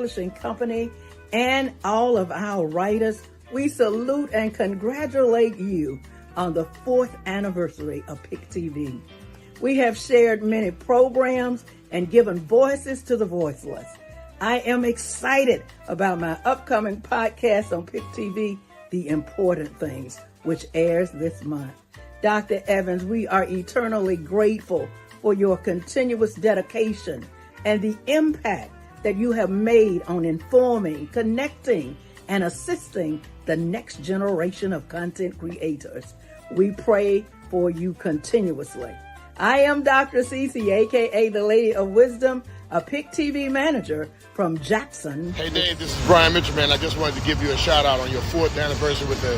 Publishing Company, and all of our writers, we salute and congratulate you on the 4th anniversary of PIC TV. We have shared many programs and given voices to the voiceless. I am excited about my upcoming podcast on PIC TV, The Important Things, which airs this month. Dr. Evans, we are eternally grateful for your continuous dedication and the impact that you have made on informing, connecting, and assisting the next generation of content creators. We pray for you continuously. I am Dr. Cece, aka the Lady of Wisdom, a PIC TV manager from Jackson. Hey Dave, this is Brian Mitchell, man. I just wanted to give you a shout out on your 4th anniversary with the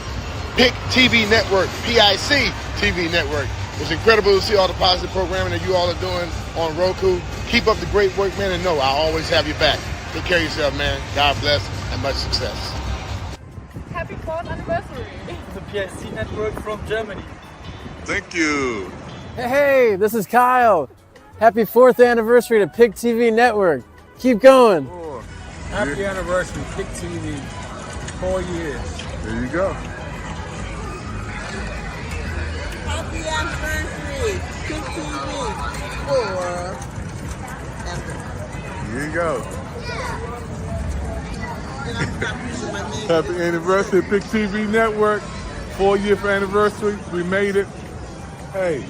PIC TV Network, PIC TV Network. It's incredible to see all the positive programming that you all are doing on Roku. Keep up the great work, man, and know I'll always have your back. Take care of yourself, man. God bless and much success. Happy 4th anniversary. The PIC Network from Germany. Thank you. Hey, this is Kyle. Happy 4th anniversary to PIC TV Network. Keep going. Happy anniversary, PIC TV. 4 years. There you go. Happy anniversary, PIC TV. 4. Here you go. Happy anniversary, PIC TV Network. 4-year anniversary. We made it. Hey,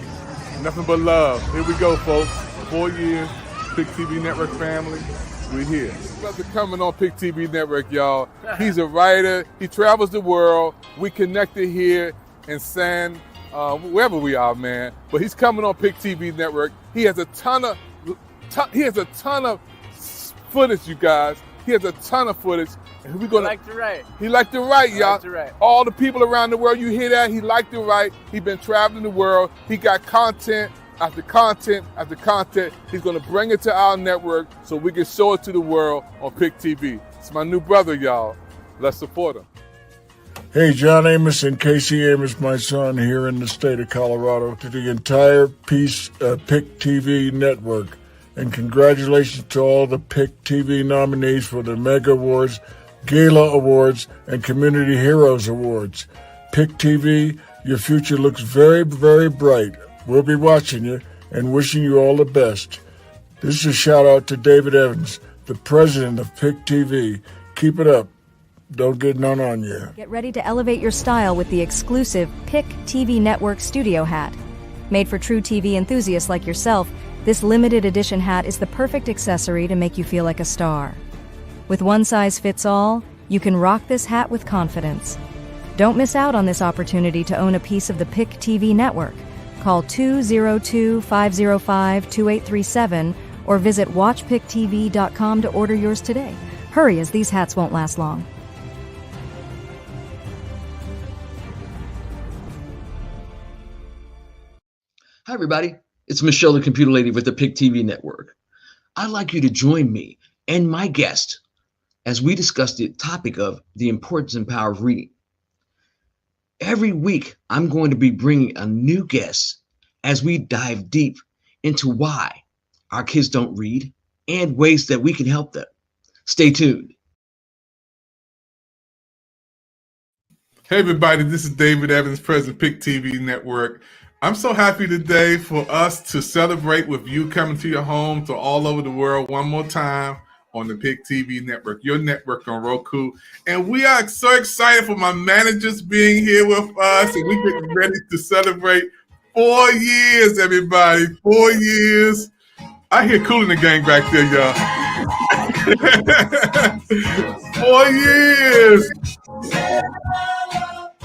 nothing but love. Here we go, folks. 4 years, PIC TV Network family. We're here. Brother coming on PIC TV Network, y'all. He's a writer. He travels the world. We connected here in wherever we are, man. But he's coming on PIC TV Network. He has a ton of footage, you guys. He has a ton of footage. And He liked to write. He liked to write, y'all. Like to write. All the people around the world, you hear that? He liked to write. He been traveling the world. He got content after content after content. He's going to bring it to our network so we can show it to the world on PIC TV. It's my new brother, y'all. Let's support him. Hey, John Amos and Casey Amos, my son, here in the state of Colorado, to the entire PIC TV network. And congratulations to all the PIC TV nominees for the Mega Awards, Gala Awards, and Community Heroes Awards. PIC TV, your future looks very, very bright. We'll be watching you and wishing you all the best. This is a shout out to David Evans, the president of PIC TV. Keep it up. Don't get none on you. Get ready to elevate your style with the exclusive PIC TV Network Studio Hat. Made for true TV enthusiasts like yourself, this limited edition hat is the perfect accessory to make you feel like a star. With one size fits all, you can rock this hat with confidence. Don't miss out on this opportunity to own a piece of the PIC TV network. Call 202-505-2837 or visit watchpictv.com to order yours today. Hurry, as these hats won't last long. Hi, everybody. It's Michelle, the Computer Lady with the PIC TV Network. I'd like you to join me and my guest as we discuss the topic of the importance and power of reading. Every week, I'm going to be bringing a new guest as we dive deep into why our kids don't read and ways that we can help them. Stay tuned. Hey, everybody. This is David Evans, president of PIC TV Network. I'm so happy today for us to celebrate with you coming to your home to all over the world one more time on the PIC TV Network, your network on Roku. And we are so excited for my managers being here with us, and we're getting ready to celebrate 4 years, everybody. 4 years. I hear Kool and the Gang back there, y'all. 4 years.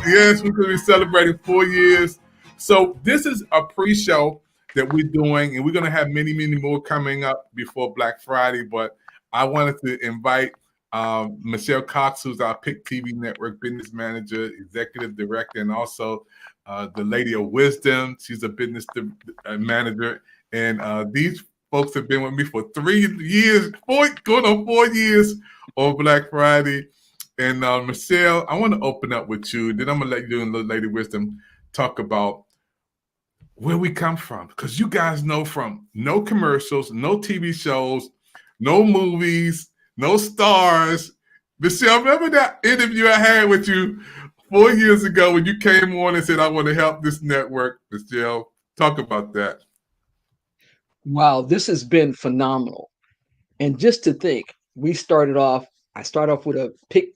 Yes, we're going to be celebrating 4 years. So this is a pre-show that we're doing, and we're going to have many, many more coming up before Black Friday. But I wanted to invite Michelle Cox, who's our PIC TV Network business manager, executive director, and also the Lady of Wisdom. She's a business manager. And these folks have been with me for 3 years, going on 4 years on Black Friday. And Michelle, I want to open up with you. Then I'm going to let you and the Lady of Wisdom talk about where we come from, because you guys know from no commercials, no TV shows, no movies, no stars. Michelle, remember that interview I had with you 4 years ago when you came on and said, I want to help this network? Michelle, talk about that. Wow, this has been phenomenal. And just to think, I started off with a Pick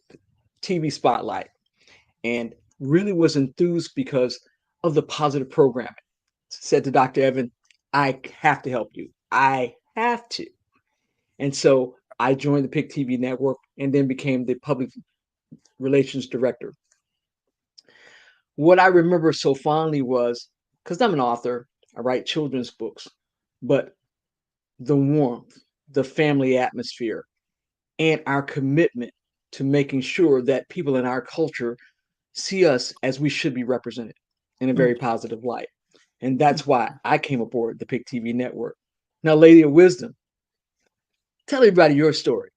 TV spotlight and really was enthused because of the positive programming. Said to Dr. Evan, I have to help you. I have to. And so I joined the Pick TV network and then became the public relations director. What I remember so fondly was, because I'm an author, I write children's books, but the warmth, the family atmosphere, and our commitment to making sure that people in our culture see us as we should be represented in a very positive light. And that's why I came aboard the Pick TV network. Now, Lady of Wisdom, tell everybody your story.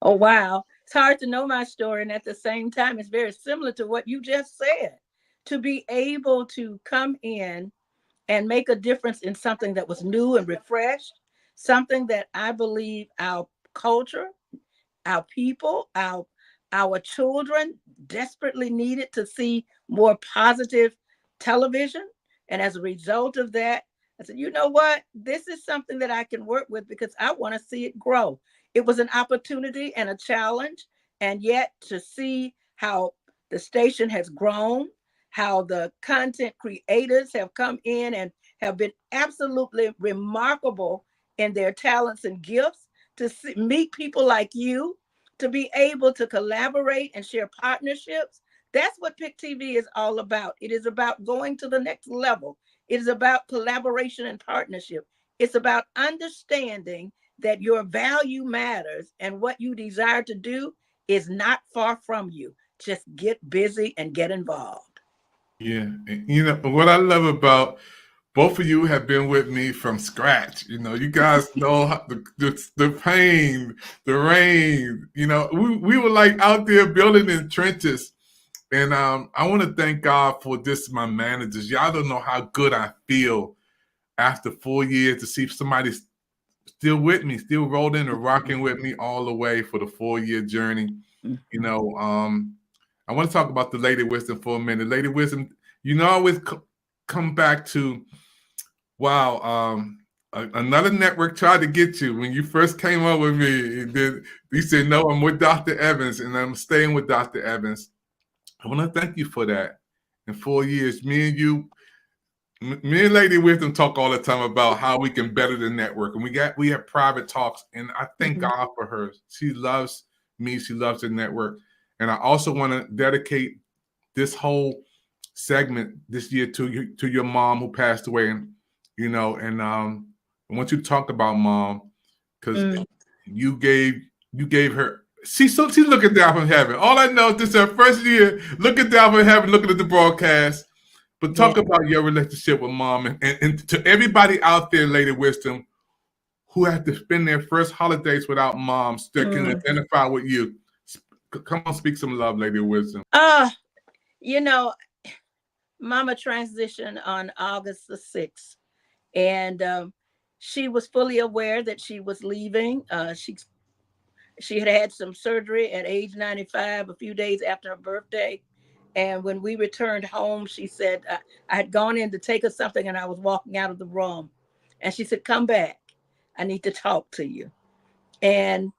Oh, wow. It's hard to know my story. And at the same time, it's very similar to what you just said. To be able to come in and make a difference in something that was new and refreshed, something that I believe our culture, our people, our children desperately needed to see more positive television. And as a result of that, I said, you know what? This is something that I can work with because I want to see it grow. It was an opportunity and a challenge. And yet to see how the station has grown, how the content creators have come in and have been absolutely remarkable in their talents and gifts, to meet people like you, to be able to collaborate and share partnerships. That's what Pick TV is all about. It is about going to the next level. It is about collaboration and partnership. It's about understanding that your value matters and what you desire to do is not far from you. Just get busy and get involved. Yeah. And, you know, what I love about both of you have been with me from scratch. You know, you guys know how the pain, the rain. You know, we were like out there building in trenches. And I want to thank God for this, my managers. Y'all don't know how good I feel after 4 years to see somebody still with me, still rolling and rocking with me all the way for the 4-year journey. You know, I want to talk about the Lady Wisdom for a minute. Lady Wisdom, you know, I always come back to, wow, another network tried to get you when you first came up with me. And then you said, no, I'm with Dr. Evans and I'm staying with Dr. Evans. I want to thank you for that. In 4 years, me and Lady Wisdom talk all the time about how we can better the network. And we have private talks. And I thank God for her. She loves me. She loves the network. And I also want to dedicate this whole segment this year to your mom who passed away. And, you know, and I want you to talk about mom because you gave her. She's looking down from heaven. All I know is this is her first year looking down from heaven, looking at the broadcast. But talk about your relationship with mom and to everybody out there, Lady Wisdom, who had to spend their first holidays without moms that can identify with you. Come on, speak some love, Lady Wisdom. You know, Mama transitioned on August the 6th. And she was fully aware that she was leaving. She had some surgery at age 95, a few days after her birthday. And when we returned home, she said, I had gone in to take her something and I was walking out of the room. And she said, come back. I need to talk to you. And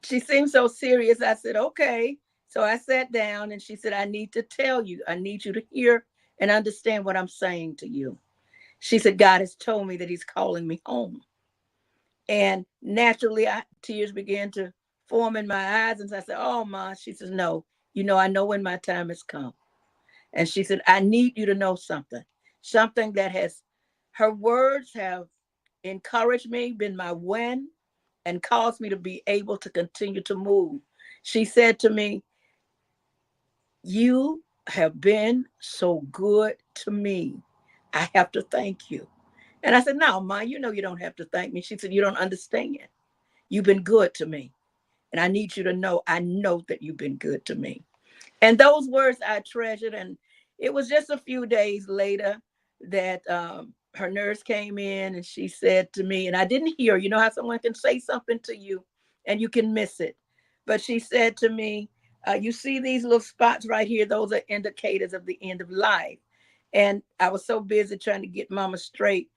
she seemed so serious. I said, okay. So I sat down and she said, I need to tell you, I need you to hear and understand what I'm saying to you. She said, God has told me that he's calling me home. And naturally, tears began to form in my eyes. And I said, oh, Ma. She says, no, you know, I know when my time has come. And she said, I need you to know something that her words have encouraged me, been my win, and caused me to be able to continue to move. She said to me, you have been so good to me. I have to thank you. And I said, no, Ma, you know you don't have to thank me. She said, you don't understand. You've been good to me. And I need you to know, I know that you've been good to me. And those words I treasured. And it was just a few days later that her nurse came in and she said to me, and I didn't hear, you know how someone can say something to you and you can miss it. But she said to me, you see these little spots right here, those are indicators of the end of life. And I was so busy trying to get Mama straight.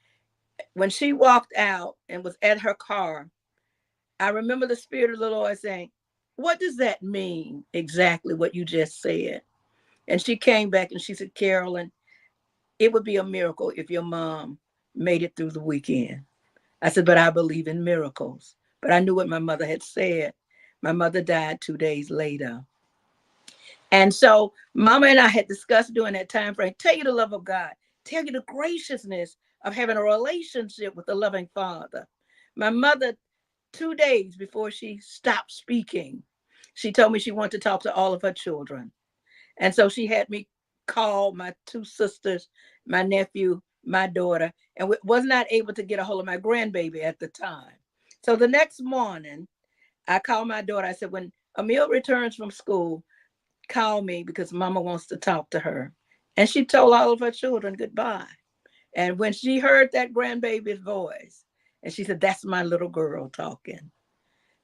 When she walked out and was at her car, I remember the Spirit of the Lord saying, what does that mean exactly what you just said? And she came back and she said, Carolyn, it would be a miracle if your mom made it through the weekend. I said, but I believe in miracles. But I knew what my mother had said. My mother died 2 days later. And so Mama and I had discussed during that time frame, tell you the love of God, tell you the graciousness of having a relationship with the loving Father. My mother, 2 days before she stopped speaking, she told me she wanted to talk to all of her children. And so she had me call my 2 sisters, my nephew, my daughter, and was not able to get a hold of my grandbaby at the time. So the next morning, I called my daughter. I said, when Emil returns from school, call me because Mama wants to talk to her. And she told all of her children goodbye. And when she heard that grandbaby's voice, and she said, that's my little girl talking.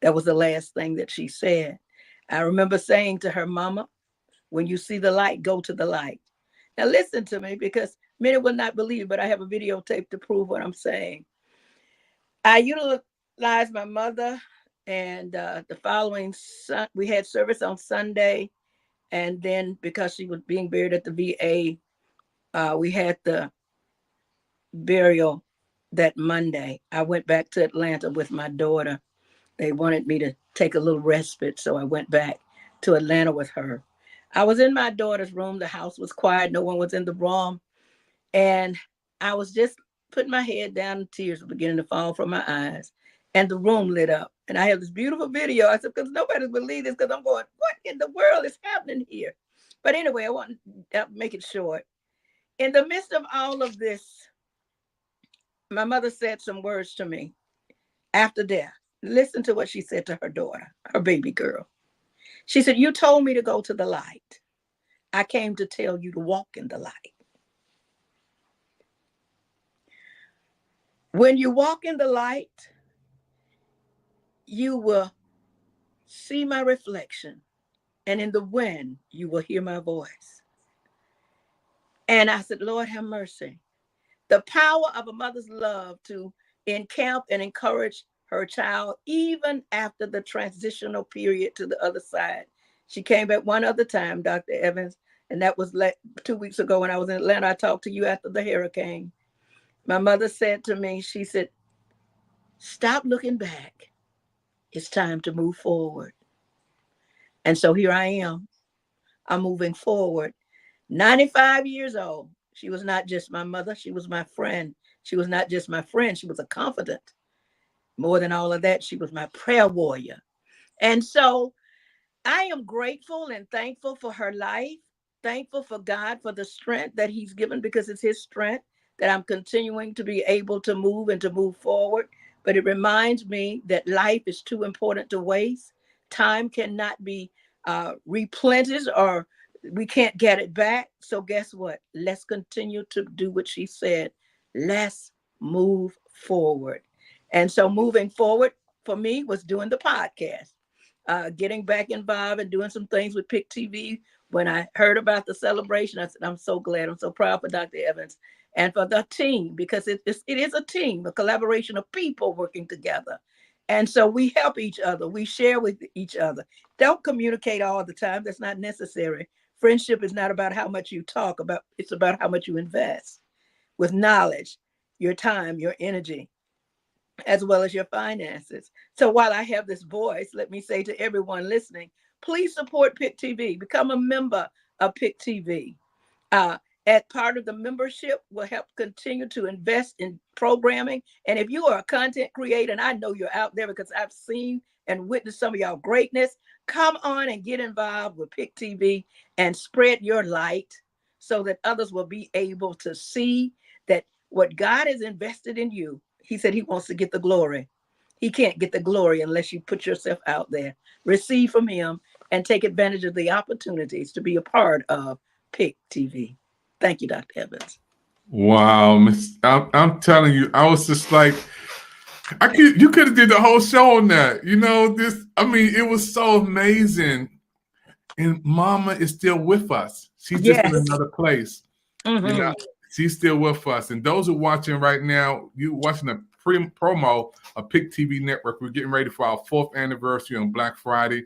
That was the last thing that she said. I remember saying to her, Mama, when you see the light, go to the light. Now listen to me, because many will not believe, but I have a videotape to prove what I'm saying. I utilized my mother, and the following we had service on Sunday. And then because she was being buried at the VA, we had the burial that Monday. I went back to Atlanta with my daughter. They wanted me to take a little respite, so I went back to Atlanta with her. I was in my daughter's room. The house was quiet. No one was in the room. And I was just putting my head down, and tears were beginning to fall from my eyes. And the room lit up. And I have this beautiful video. I said, because nobody's believed this, because I'm going, what in the world is happening here? But anyway, I want to make it short. In the midst of all of this, my mother said some words to me after death. Listen to what she said to her daughter, her baby girl. She said, you told me to go to the light. I came to tell you to walk in the light. When you walk in the light, you will see my reflection, and in the wind, you will hear my voice. And I said, Lord, have mercy. The power of a mother's love to encamp and encourage her child, even after the transitional period to the other side. She came back one other time, Dr. Evans, and that was 2 weeks ago when I was in Atlanta. I talked to you after the hurricane. My mother said to me, she said, stop looking back. It's time to move forward. And so here I am. I'm moving forward. 95 years old. She was not just my mother. She was my friend. She was not just my friend. She was a confidant. More than all of that, she was my prayer warrior. And so I am grateful and thankful for her life. Thankful for God for the strength that he's given, because it's his strength that I'm continuing to be able to move and to move forward. But it reminds me that life is too important to waste. Time cannot be replenished, or we can't get it back. So guess what? Let's continue to do what she said. Let's move forward. And so moving forward for me was doing the podcast, getting back involved and doing some things with PIC TV. When I heard about the celebration, I said, I'm so glad. I'm so proud for Dr. Evans and for the team, because it is a team, a collaboration of people working together. And so we help each other. We share with each other. Don't communicate all the time. That's not necessary. Friendship is not about how much you talk about. It's about how much you invest with knowledge, your time, your energy, as well as your finances. So while I have this voice, let me say to everyone listening, please support PIC TV. Become a member of PIC TV. As part of the membership will help continue to invest in programming. And if you are a content creator, and I know you're out there because I've seen and witnessed some of y'all greatness, come on and get involved with PIC TV and spread your light so that others will be able to see that what God has invested in you, he said he wants to get the glory. He can't get the glory unless you put yourself out there. Receive from him and take advantage of the opportunities to be a part of PIC TV. Thank you, Dr. Evans. Wow, I'm telling you, I was just like, You could have did the whole show on that. You know, it was so amazing. And Mama is still with us. She's just in another place. Mm-hmm. You know, she's still with us. And those who are watching right now, you watching the promo of PIC TV Network. We're getting ready for our 4th anniversary on Black Friday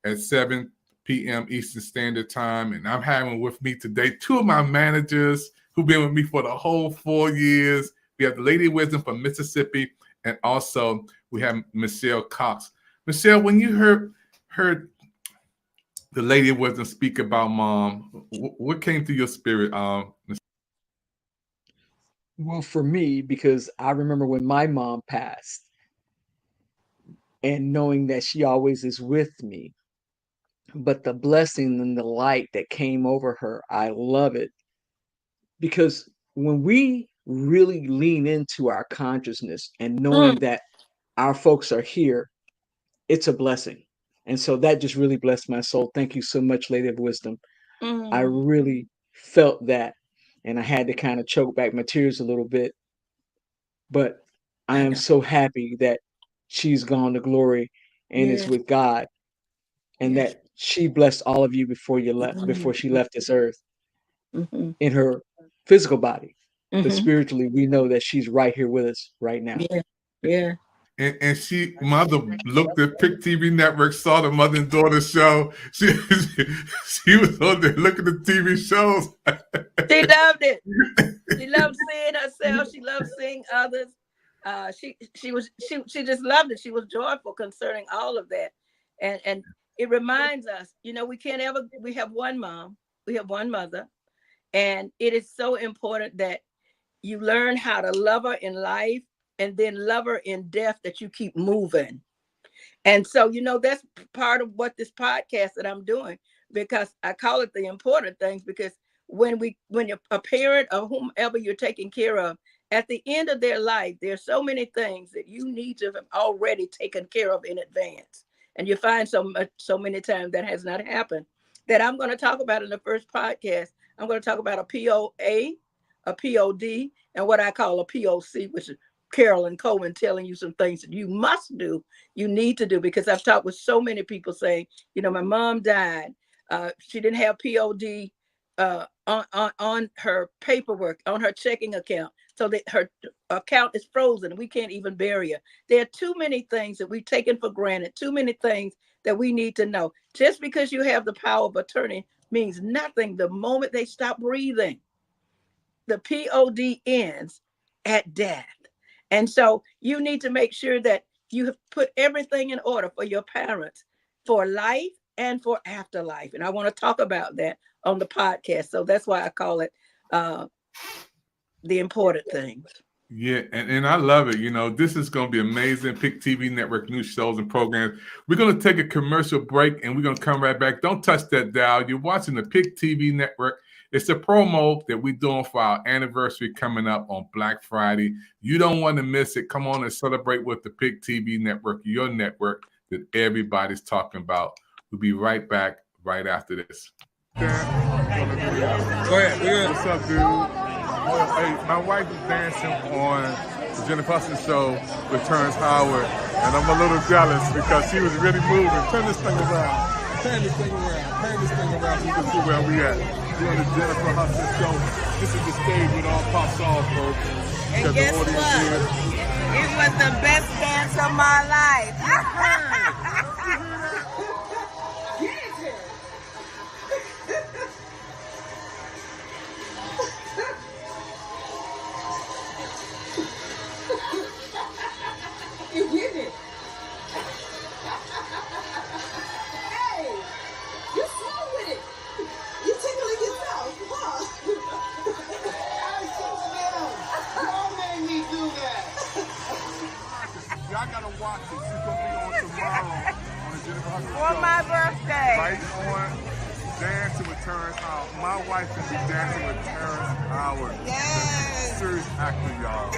at 7 p.m. Eastern Standard Time. And I'm having with me today 2 of my managers who've been with me for the whole 4 years. We have the Lady of Wisdom from Mississippi, and also we have Michelle Cox. Michelle, when you heard the Lady of Wisdom speak about Mom, what came to your spirit? Well, for me, because I remember when my mom passed and knowing that she always is with me, but the blessing and the light that came over her, I love it. Because when we really lean into our consciousness and knowing that our folks are here, it's a blessing. And so that just really blessed my soul. Thank you so much, Lady of Wisdom. I really felt that. And I had to kind of choke back my tears a little bit. But I am so happy that she's gone to glory and is with God. And that she blessed all of you before she left this earth in her physical body. But spiritually, we know that she's right here with us right now. Yeah. And Mother looked at PIC TV Network, saw the mother and daughter show. She was on there looking at TV shows. She loved it. She loved seeing herself. She loved seeing others. She just loved it. She was joyful concerning all of that. And it reminds us, we have one mom, we have one mother, and it is so important that you learn how to love her in life and then love her in death, that you keep moving. And so, that's part of what this podcast that I'm doing, because I call it the important things, because when you're a parent or whomever you're taking care of, at the end of their life, there's so many things that you need to have already taken care of in advance. And you find so many times that has not happened, that I'm going to talk about in the first podcast. I'm going to talk about a POA, a POD, and what I call a POC, which is Carolyn Coleman telling you some things that you must do, you need to do, because I've talked with so many people saying, my mom died. She didn't have POD on her paperwork, on her checking account, so that her account is frozen. We can't even bury her. There are too many things that we've taken for granted, too many things that we need to know. Just because you have the power of attorney means nothing the moment they stop breathing. The POD ends at death. And so you need to make sure that you have put everything in order for your parents, for life and for afterlife. And I want to talk about that on the podcast. So that's why I call it the important things. Yeah, and I love it. This is going to be amazing. PIC TV Network news shows and programs. We're going to take a commercial break, and we're going to come right back. Don't touch that dial. You're watching the PIC TV Network. It's a promo that we're doing for our anniversary coming up on Black Friday. You don't want to miss it. Come on and celebrate with the PIC TV Network, your network that everybody's talking about. We'll be right back right after this. Go ahead. What's up, dude? Hey, my wife is dancing on the Jennifer Hudson show with Terrence Howard, and I'm a little jealous because she was really moving. Turn this thing around. So you can see where we at. We're on the Jennifer Hudson show. This is the stage with all pops off, folks. And guess what? It was the best dance of my life. You did it. Hey, you're slow with it. You're tickling yourself. Huh? Y'all made me do that. Y'all gotta watch it. She's gonna be on tomorrow on the Jennifer Hudson For show. my birthday. Right on Dancing with Terrence Howard. My wife can be dancing with Terrence Howard. Yes. Serious actor, y'all.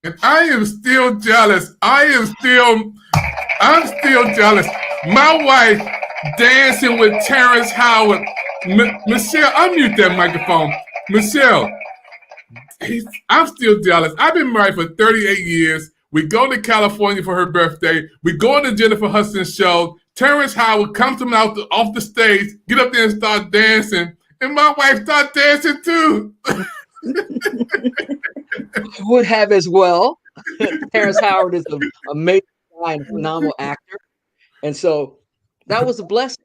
And I am still jealous. I'm still jealous. My wife dancing with Terrence Howard. Michelle, unmute that microphone. Michelle, I'm still jealous. I've been married for 38 years. We go to California for her birthday. We go on the Jennifer Hudson show. Terrence Howard comes from off the stage, get up there and start dancing. And my wife started dancing too. Would have as well. Terrence Howard is an amazing guy and phenomenal actor. And so that was a blessing.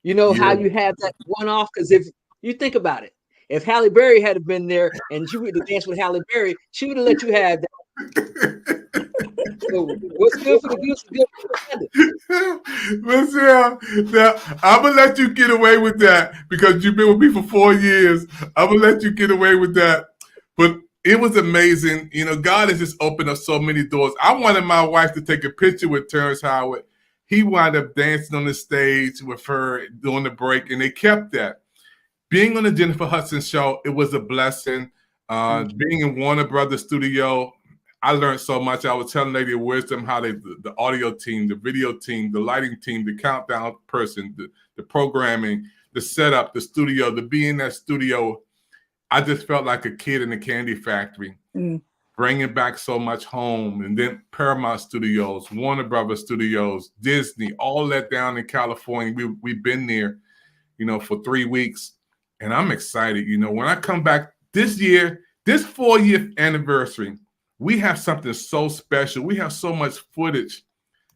You know how you have that one off? Because if you think about it, if Halle Berry had been there and you would have danced with Halle Berry, she would have let you have that. So what's good for the goose is good for the Michelle, now, I'm going to let you get away with that because you've been with me for 4 years. I'm going to let you get away with that. But it was amazing. You know, God has just opened up so many doors. I wanted my wife to take a picture with Terrence Howard. He wound up dancing on the stage with her during the break, and they kept that. Being on the Jennifer Hudson show, it was a blessing. Being in Warner Brothers studio, I learned so much. I was telling Lady of Wisdom how the audio team, the video team, the lighting team, the countdown person, the programming, the setup, the studio, to be in that studio, I just felt like a kid in a candy factory, bringing back so much home. And then Paramount Studios, Warner Brothers Studios, Disney, all that down in California. We've been there, you know, for 3 weeks. And I'm excited. You know, when I come back this year, this 4-year anniversary, we have something so special. We have so much footage.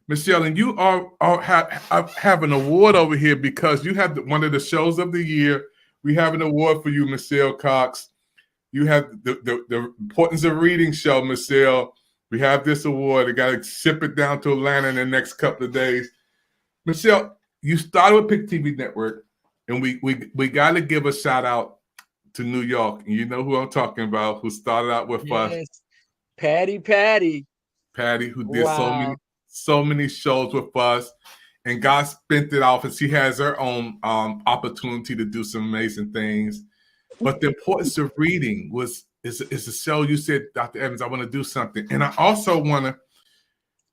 Michelle, and you have an award over here because you have one of the shows of the year. We have an award for you, Michelle Cox. You have the Importance of Reading show, Michelle. We have this award. I got to ship it down to Atlanta in the next couple of days. Michelle, you started with Pick TV Network, and we got to give a shout out to New York. And you know who I'm talking about, who started out with us. Patty, who did so many shows with us, and God spent it off, and she has her own opportunity to do some amazing things. But the Importance of Reading is a show. You said, Dr. Evans, I want to do something, and I also want to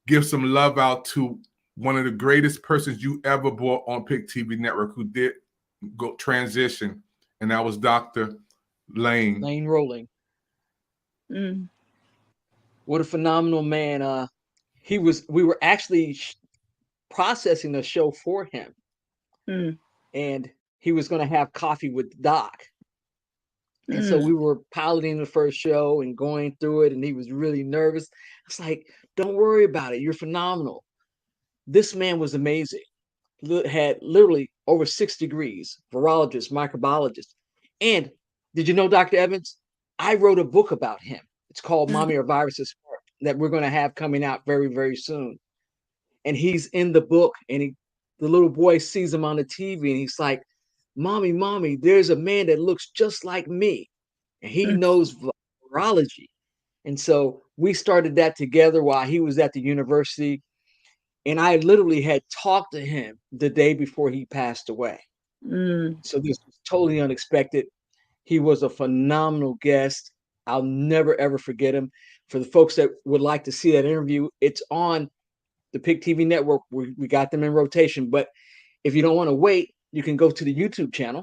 give some love out to one of the greatest persons you ever brought on Pick TV Network, who did go transition, and that was Dr. Lane Rolling. What a phenomenal man. We were actually processing the show for him. And he was going to have coffee with Doc. And so we were piloting the first show and going through it, and he was really nervous. It's like, don't worry about it. You're phenomenal. This man was amazing. Had literally over 6 degrees, virologist, microbiologist. And did you know, Dr. Evans, I wrote a book about him. It's called Mommy Are Viruses that we're going to have coming out very, very soon. And he's in the book, and the little boy sees him on the TV, and he's like, Mommy, there's a man that looks just like me, and he knows virology. And so we started that together while he was at the university. And I literally had talked to him the day before he passed away. So this was totally unexpected. He was a phenomenal guest. I'll never, ever forget him. For the folks that would like to see that interview, it's on the Pick TV Network. We got them in rotation. But if you don't want to wait, you can go to the YouTube channel,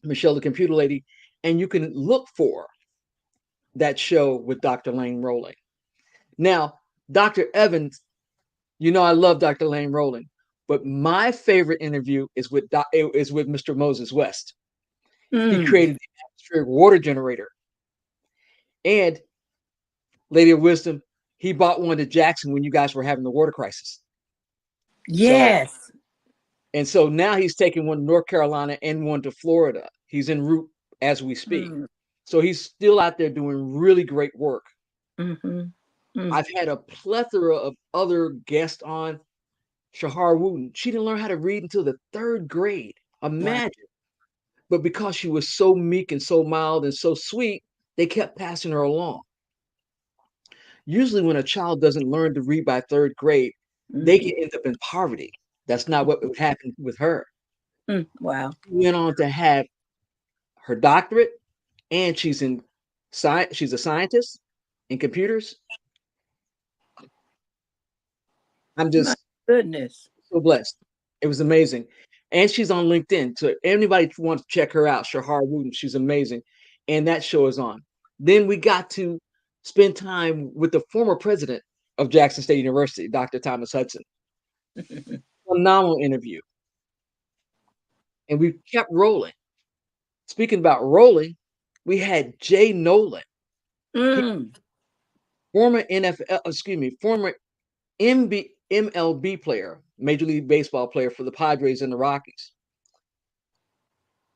Michelle the Computer Lady, and you can look for that show with Dr. Lane Rolling. Now, Dr. Evans, you know I love Dr. Lane Rolling, but my favorite interview is with Mr. Moses West. He created the atmospheric water generator. And Lady of Wisdom, he bought one to Jackson when you guys were having the water crisis. Yes. So now he's taking one to North Carolina and one to Florida. He's en route as we speak. So he's still out there doing really great work. I've had a plethora of other guests on. Shahar Wooten, she didn't learn how to read until the 3rd grade. Imagine. But because she was so meek and so mild and so sweet, they kept passing her along. Usually when a child doesn't learn to read by 3rd grade, they can end up in poverty. That's not what would happen with her. Wow. She went on to have her doctorate, and she's in science. She's a scientist in computers. I'm just so blessed. It was amazing. And she's on LinkedIn. So anybody who wants to check her out, Shahar Wooten, she's amazing. And that show is on. Then we got to spend time with the former president of Jackson State University, Dr. Thomas Hudson. Phenomenal interview. And we kept rolling. Speaking about rolling, we had Jay Nolan, former former MLB player, Major League Baseball player for the Padres and the Rockies.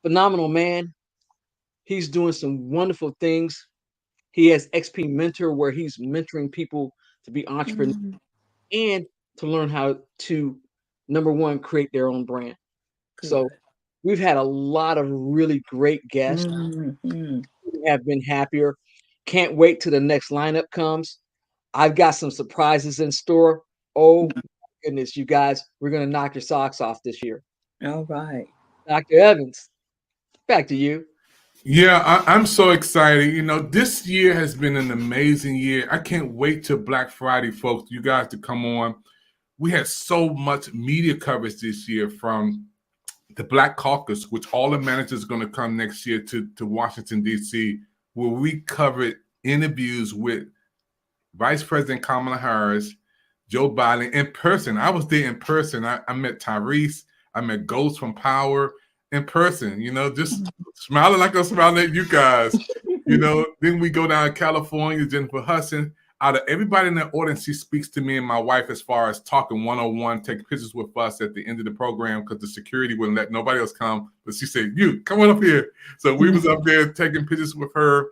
Phenomenal man. He's doing some wonderful things. He has XP Mentor, where he's mentoring people to be entrepreneurs and to learn how to, number one, create their own brand. Good. So we've had a lot of really great guests. We have been happier. Can't wait till the next lineup comes. I've got some surprises in store. Oh, my goodness, you guys, we're going to knock your socks off this year. All right. Dr. Evans, back to you. Yeah, I'm so excited. You know, this year has been an amazing year. I can't wait till Black Friday, folks, you guys to come on. We had so much media coverage this year from the Black Caucus, which all the managers are going to come next year to Washington, D.C., where we covered interviews with Vice President Kamala Harris, Joe Biden in person. I was there in person. I met Tyrese. I met Ghost from Power in person, you know, just smiling like I'm smiling at you guys. You know, then we go down to California, Jennifer Hudson. Out of everybody in the audience, she speaks to me and my wife as far as talking one-on-one, taking pictures with us at the end of the program because the security wouldn't let nobody else come. But she said, you, come on up here. So we was up there taking pictures with her.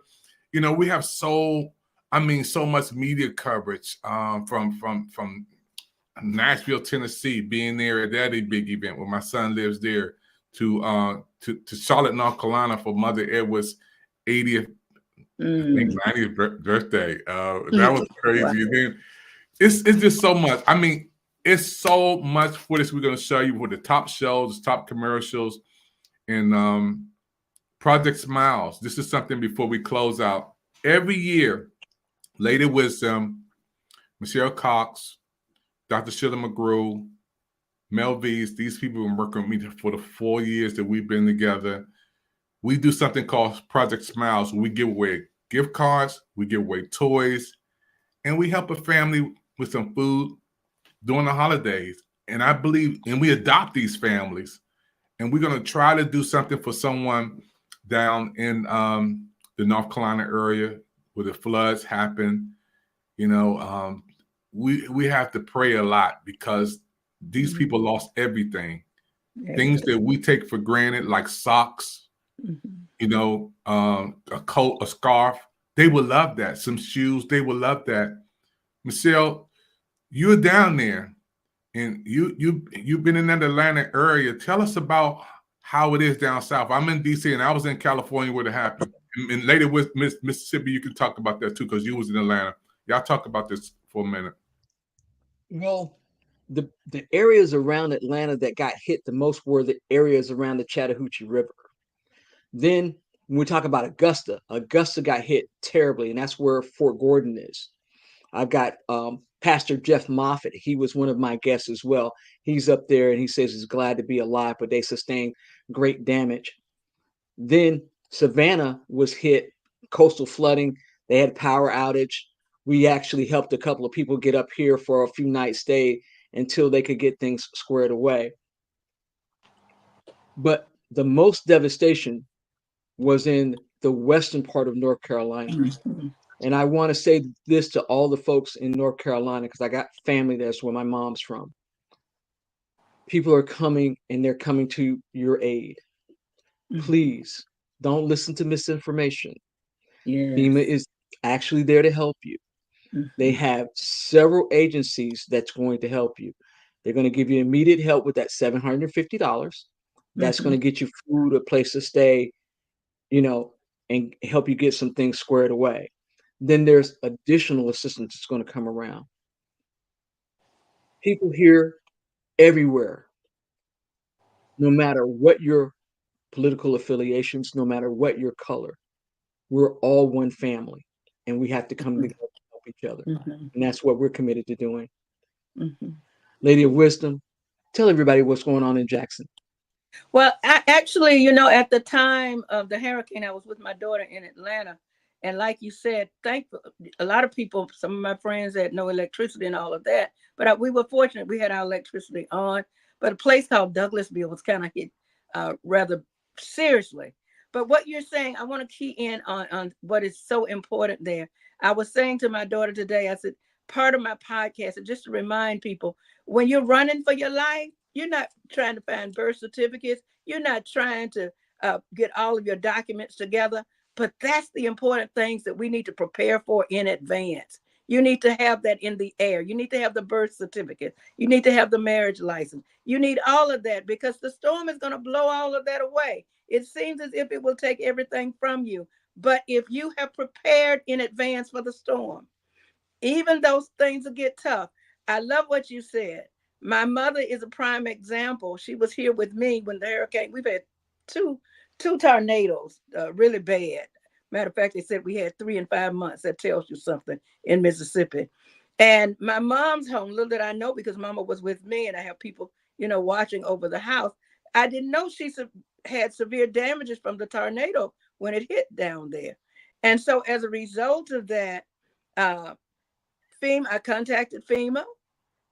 You know, we have so much media coverage from Nashville, Tennessee, being there at that big event where my son lives there, to Charlotte, North Carolina for Mother Edward's 80th, I think 90th birthday. That was crazy. Wow. And then it's just so much. I mean, it's so much footage we're going to show you with the top shows, top commercials, and Project Smiles. This is something before we close out. Every year, Lady Wisdom, Michelle Cox, Dr. Sheila McGrew, Mel V's, these people have been working with me for the 4 years that we've been together. We do something called Project Smiles. We give away gift cards, we give away toys, and we help a family with some food during the holidays. And I believe, and we adopt these families, and we're going to try to do something for someone down in the North Carolina area where the floods happen. You know, we have to pray a lot because these people lost everything. Things that we take for granted, like socks, you know, a coat, a scarf. They will love that. Some shoes, they will love that. Michelle, you're down there, and you've been in that Atlanta area. Tell us about how it is down south. I'm in D.C. and I was in California where it happened. And later with Mississippi, you can talk about that too, because you was in Atlanta. Y'all talk about this for a minute. Well, the areas around Atlanta that got hit the most were the areas around the Chattahoochee River. Then when we talk about Augusta got hit terribly, and that's where Fort Gordon is. I've got Pastor Jeff Moffitt. He was one of my guests as well. He's up there and he says he's glad to be alive, but they sustained great damage. Then Savannah was hit, coastal flooding. They had power outage. We actually helped a couple of people get up here for a few nights stay until they could get things squared away. But the most devastation was in the western part of North Carolina. And I want to say this to all the folks in North Carolina, because I got family that's where my mom's from. People are coming, and they're coming to your aid. Please don't listen to misinformation. FEMA is actually there to help you. They have several agencies that's going to help you. They're going to give you immediate help with that $750. That's going to get you food, a place to stay, you know, and help you get some things squared away. Then there's additional assistance that's going to come around. People here everywhere, no matter what your political affiliations, no matter what your color, we're all one family, and we have to come together to help each other. And that's what we're committed to doing. Lady of Wisdom, tell everybody what's going on in Jackson. Well, actually, you know, at the time of the hurricane, I was with my daughter in Atlanta, And like you said, thankful. A lot of people, some of my friends had no electricity and all of that, but we were fortunate we had our electricity on. But a place called Douglasville was kind of hit rather seriously. But what you're saying, I want to key in on what is so important there. I was saying to my daughter today, I said, part of my podcast is just to remind people, when you're running for your life, you're not trying to find birth certificates. You're not trying to get all of your documents together. But that's the important things that we need to prepare for in advance. You need to have that in the air. You need to have the birth certificate. You need to have the marriage license. You need all of that because the storm is going to blow all of that away. It seems as if it will take everything from you. But if you have prepared in advance for the storm, even those things will get tough. I love what you said. My mother is a prime example. She was here with me when the hurricane, we've had two tornadoes, really bad. Matter of fact, they said we had 3 and 5 months. That tells you something in Mississippi. And my mom's home, little did I know, because Mama was with me and I have people, watching over the house. I didn't know she had severe damages from the tornado when it hit down there. And so as a result of that, FEMA, I contacted FEMA.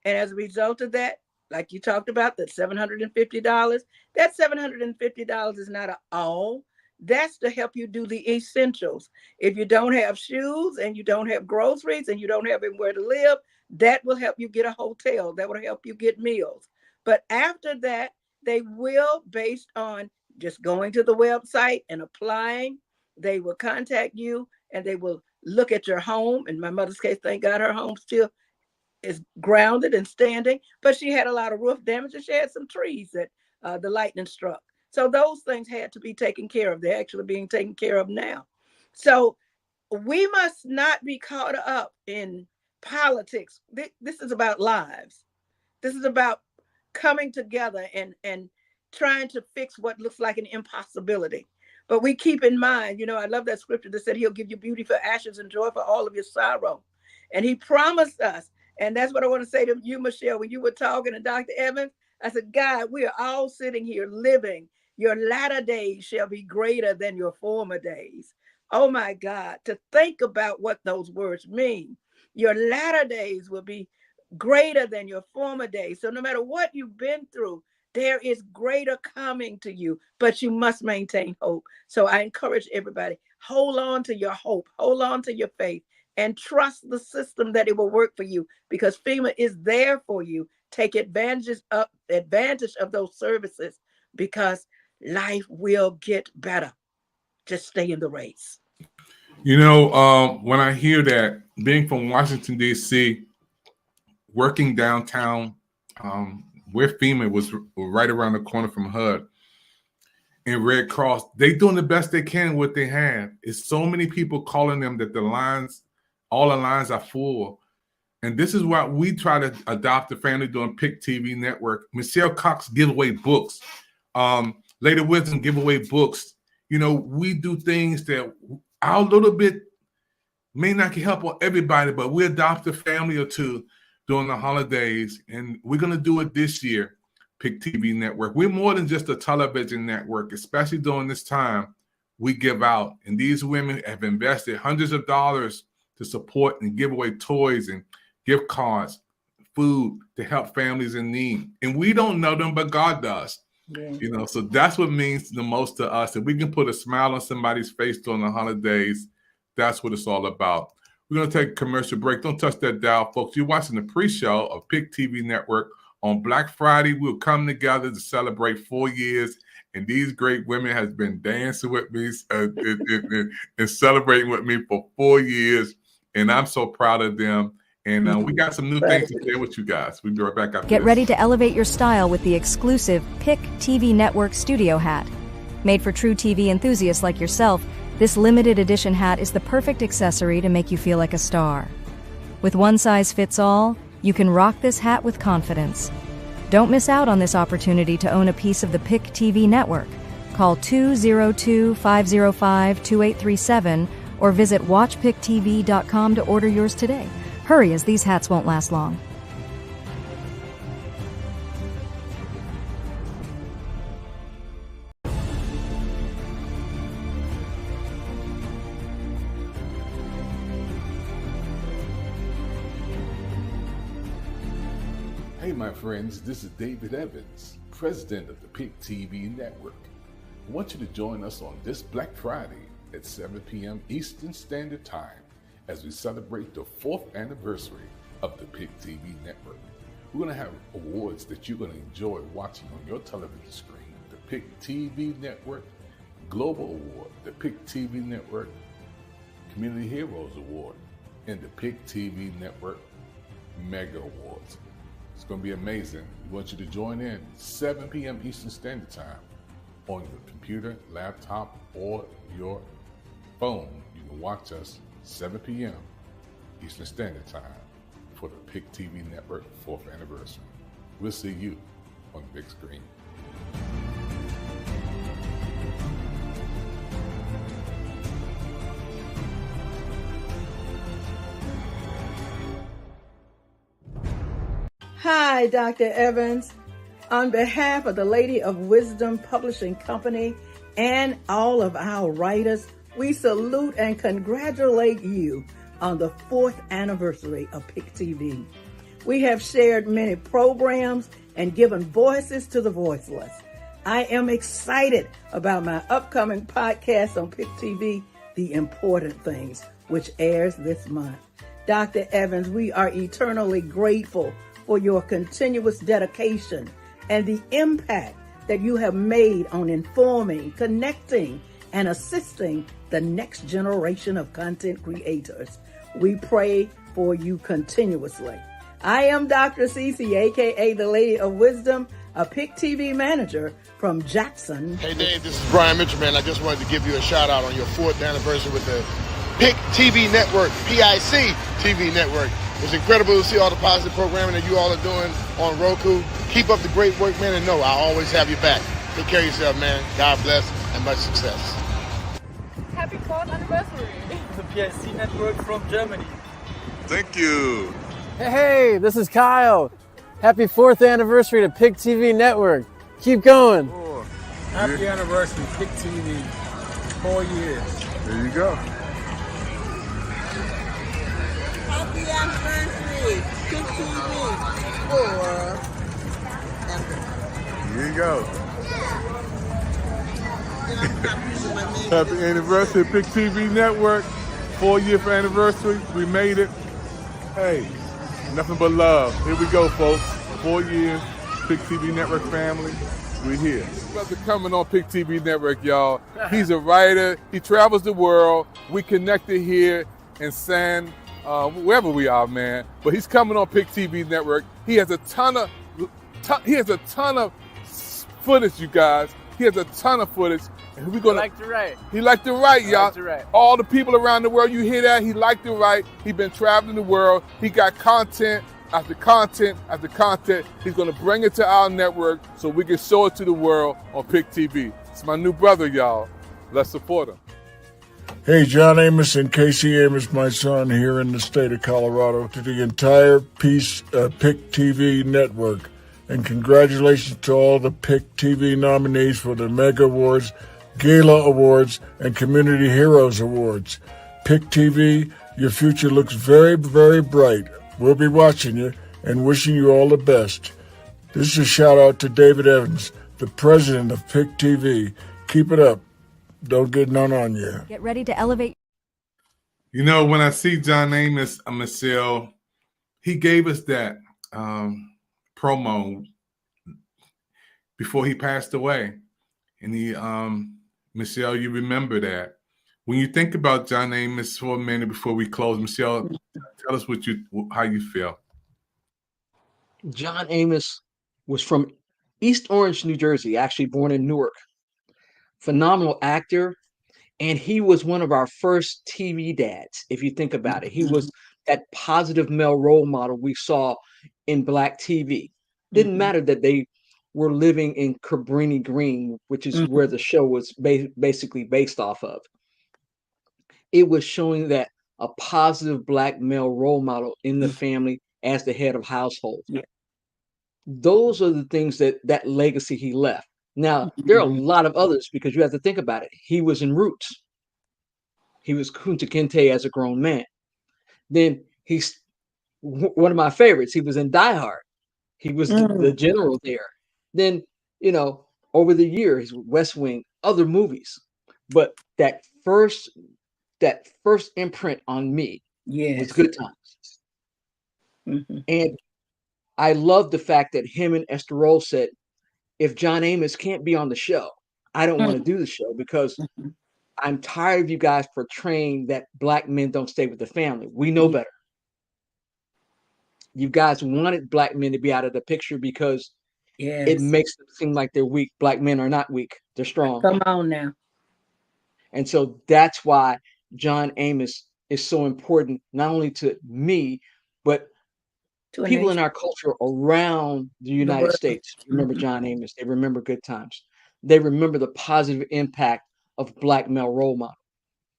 And as a result of that, like you talked about, that $750, that $750 is not all. That's to help you do the essentials. If you don't have shoes and you don't have groceries and you don't have anywhere to live, that will help you get a hotel. That will help you get meals. But after that, they will, based on just going to the website and applying, they will contact you and they will look at your home. In my mother's case, thank God her home still is grounded and standing, but she had a lot of roof damage and she had some trees that the lightning struck. So those things had to be taken care of. They're actually being taken care of now. So we must not be caught up in politics. This is about lives. This is about coming together and trying to fix what looks like an impossibility. But we keep in mind, I love that scripture that said he'll give you beauty for ashes and joy for all of your sorrow. And he promised us, and that's what I want to say to you, Michelle, when you were talking to Dr. Evans, I said, God, we are all sitting here living. Your latter days shall be greater than your former days. Oh my God, to think about what those words mean. Your latter days will be greater than your former days. So no matter what you've been through, there is greater coming to you, but you must maintain hope. So I encourage everybody, hold on to your hope, hold on to your faith, and trust the system that it will work for you, because FEMA is there for you. Take advantage of those services, because life will get better. Just stay in the race. When I hear that, being from Washington, D.C., working downtown, where FEMA was right around the corner from HUD, and Red Cross, they doing the best they can what they have. It's so many people calling them that all the lines are full. And this is why we try to adopt the family doing PIC TV network. Michelle Cox give away books. Lady Wisdom give away books. We do things that our little bit may not help everybody, but we adopt a family or two during the holidays. And we're going to do it this year, PIC TV network. We're more than just a television network, especially during this time. We give out. And these women have invested hundreds of dollars to support and give away toys and gift cards, food to help families in need. And we don't know them, but God does. Yeah. So that's what means the most to us. If we can put a smile on somebody's face during the holidays, that's what it's all about. We're going to take a commercial break. Don't touch that dial, folks. You're watching the pre-show of PIC TV Network. On Black Friday, we'll come together to celebrate 4 years. And these great women have been dancing with me and celebrating with me for 4 years. And I'm so proud of them. And we got some new things to share with you guys. We'll be right back after Get ready to elevate your style with the exclusive PIC TV Network Studio Hat. Made for true TV enthusiasts like yourself, this limited edition hat is the perfect accessory to make you feel like a star. With one size fits all, you can rock this hat with confidence. Don't miss out on this opportunity to own a piece of the PIC TV network. Call 202-505-2837 or visit watchpictv.com to order yours today. Hurry, as these hats won't last long. Hey, my friends, this is David Evans, president of the PIC TV Network. I want you to join us on this Black Friday at 7 p.m. Eastern Standard Time as we celebrate the 4th anniversary of the PIC TV Network. We're going to have awards that you're going to enjoy watching on your television screen. The PIC TV Network Global Award, the PIC TV Network Community Heroes Award, and the PIC TV Network Mega Awards. It's going to be amazing. We want you to join in 7 p.m. Eastern Standard Time on your computer, laptop, or your phone. You can watch us 7 p.m. Eastern Standard Time for the PIC TV Network 4th anniversary. We'll see you on the big screen. Hi, Dr. Evans. On behalf of the Lady of Wisdom Publishing Company and all of our writers, we salute and congratulate you on the 4th anniversary of PIC TV. We have shared many programs and given voices to the voiceless. I am excited about my upcoming podcast on PIC TV, The Important Things, which airs this month. Dr. Evans, we are eternally grateful for your continuous dedication and the impact that you have made on informing, connecting, and assisting the next generation of content creators. We pray for you continuously. I am Dr. Cece, aka the Lady of Wisdom, a PIC TV manager from Jackson. Hey Dave, this is Brian Mitchell, man. I just wanted to give you a shout out on your 4th anniversary with the PIC TV Network, PIC TV Network. It's incredible to see all the positive programming that you all are doing on Roku. Keep up the great work, man, and know I always have your back. Take care of yourself, man. God bless and much success. Happy 4th anniversary. The PIC Network from Germany. Thank you. Hey, this is Kyle. Happy 4th anniversary to PIC TV Network. Keep going. Happy anniversary, PIC TV. 4 years. There you go. Happy anniversary, PIC TV. 4. Here you go. Happy anniversary, PIC TV Network. 4-year anniversary. We made it. Hey, nothing but love. Here we go, folks. 4 years, PIC TV Network family. We're here. Brother coming on PIC TV Network, y'all. He's a writer. He travels the world. We connected here in wherever we are, man. But he's coming on PIC TV Network. He has a ton of footage, you guys. He has a ton of footage. And we're gonna, I like to write. He liked to write, y'all. Like to write. All the people around the world, you hear that? He liked to write. He been traveling the world. He got content after content after content. He's gonna bring it to our network so we can show it to the world on PIC TV. It's my new brother, y'all. Let's support him. Hey, John Amos and Casey Amos, my son, here in the state of Colorado, to the entire PIC TV network. And congratulations to all the PIC TV nominees for the Mega Awards, Gala Awards, and Community Heroes Awards. PIC TV, your future looks very, very bright. We'll be watching you and wishing you all the best. This is a shout out to David Evans, the president of PIC TV. Keep it up. Don't get none on you. Get ready to elevate. You know, when I see John Amos, Michelle, he gave us that promo before he passed away. And he, Michelle, you remember that. When you think about John Amos for a minute before we close, Michelle, tell us how you feel. John Amos was from East Orange, New Jersey, actually born in Newark. Phenomenal actor, and he was one of our first TV dads, if you think about it. He was that positive male role model we saw in Black TV. Didn't matter that they were living in Cabrini Green, which is where the show was basically based off of. It was showing that a positive Black male role model in the family as the head of household. Those are the things that legacy he left. Now, there are a lot of others because you have to think about it. He was in Roots. He was Kunta Kinte as a grown man. Then he's one of my favorites. He was in Die Hard. He was the general there. Then, over the years, West Wing, other movies. But that first imprint on me was Good Times. And I love the fact that him and Esther Roll said, if John Amos can't be on the show, I don't want to do the show because I'm tired of you guys portraying that Black men don't stay with the family. We know better. You guys wanted Black men to be out of the picture because it makes them seem like they're weak. Black men are not weak. They're strong. Come on now. And so that's why John Amos is so important, not only to me, but to people in our culture around the United States. Remember John Amos. They remember Good Times. They remember the positive impact of Black male role model.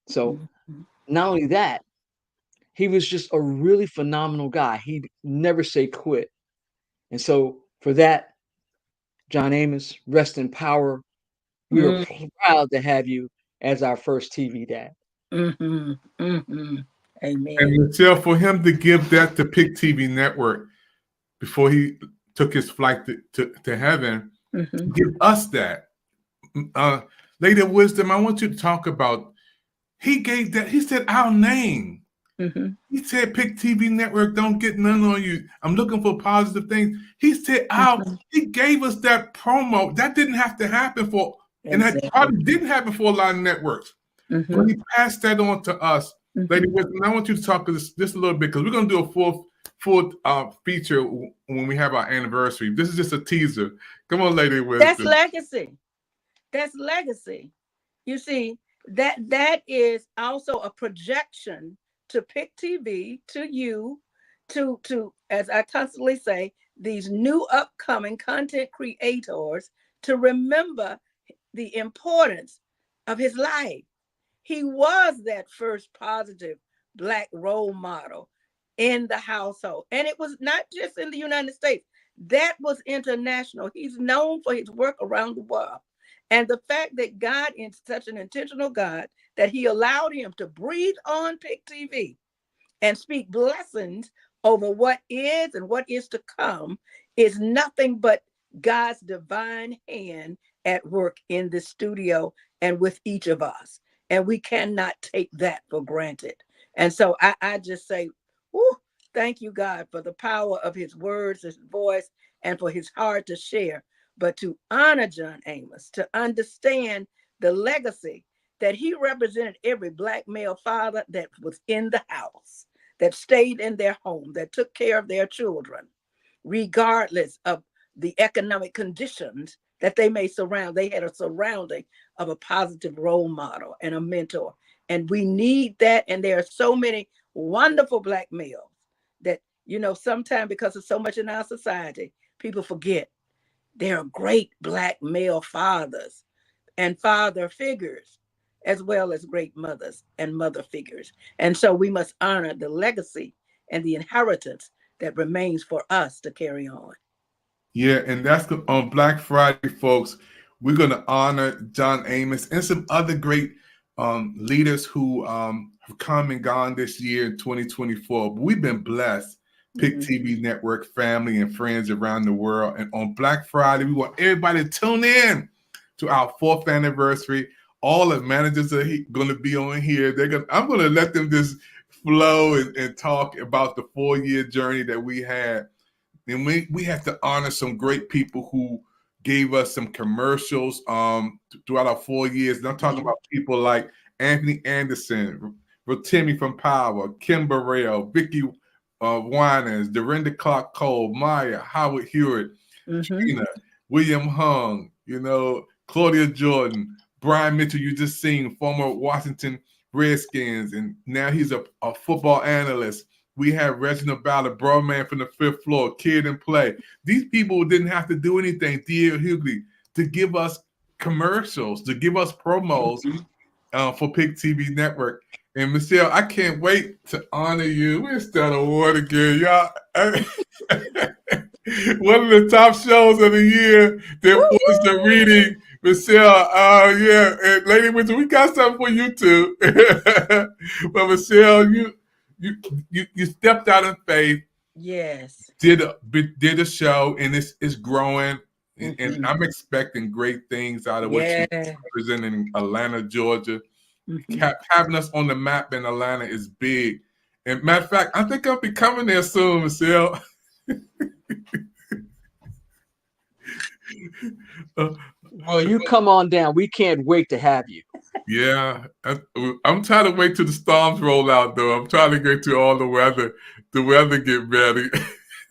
So not only that, he was just a really phenomenal guy. He'd never say quit. And so for that, John Amos, rest in power. We are proud to have you as our first TV dad. Amen. And Michelle, for him to give that to Pick TV Network before he took his flight to heaven, give us that. Lady of Wisdom, I want you to talk about, he gave that, he said our name. He said, Pick TV Network, don't get none on you. I'm looking for positive things. He said, he gave us that promo. That didn't have to happen for, and that probably didn't happen for a lot of networks. But he passed that on to us. Lady Wisdom, I want you to talk to this just a little bit because we're going to do a full feature when we have our anniversary. This is just a teaser. Come on, Lady Wisdom. That's legacy. That's legacy. You see, that is also a projection to Pick TV, to you, to as I constantly say, these new upcoming content creators to remember the importance of his life. He was that first positive Black role model in the household. And it was not just in the United States. That was international. He's known for his work around the world. And the fact that God is such an intentional God that he allowed him to breathe on Pick TV and speak blessings over what is and what is to come is nothing but God's divine hand at work in the studio and with each of us. And we cannot take that for granted. And so I just say, thank you, God, for the power of his words, his voice, and for his heart to share. But to honor John Amos, to understand the legacy that he represented every Black male father that was in the house, that stayed in their home, that took care of their children, regardless of the economic conditions that they may surround. They had a surrounding of a positive role model and a mentor. And we need that. And there are so many wonderful Black males that, sometimes because of so much in our society, people forget there are great Black male fathers and father figures, as well as great mothers and mother figures. And so we must honor the legacy and the inheritance that remains for us to carry on. Yeah, and that's on Black Friday, folks. We're going to honor John Amos and some other great leaders who have come and gone this year in 2024. But we've been blessed, Pick TV Network family and friends around the world. And on Black Friday, we want everybody to tune in to our 4th anniversary. All the managers are going to be on here. I'm going to let them just flow and talk about the 4-year journey that we had. And we have to honor some great people who gave us some commercials throughout our 4 years. And I'm talking about people like Anthony Anderson, Rotimi from Power, Kim Burrell, Vicky Winans, Dorinda Clark Cole, Maya, Howard Hewitt, Trina, William Hung, Claudia Jordan, Brian Mitchell, you just seen, former Washington Redskins, and now he's a football analyst. We have Reginald Ballard, Broadman from the 5th floor, Kid and Play. These people didn't have to do anything, D.L. Hughley, to give us commercials, to give us promos for Pick TV Network. And Michelle, I can't wait to honor you. Where's that award again, y'all? One of the top shows of the year that was the reading. Michelle, and Lady Wisdom, we got something for you too. But Michelle, you stepped out in faith Yes. did a show, and it's growing, and Mhm. I'm expecting great things out of what Yeah. you representing in Atlanta, Georgia. Mhm. Having us on the map in Atlanta is big. And matter of fact, I think I'll be coming there soon, Michelle. Well, you come on down. We can't wait to have you. Yeah, I'm trying to wait till the storms roll out, though. I'm trying to get to all the weather get ready.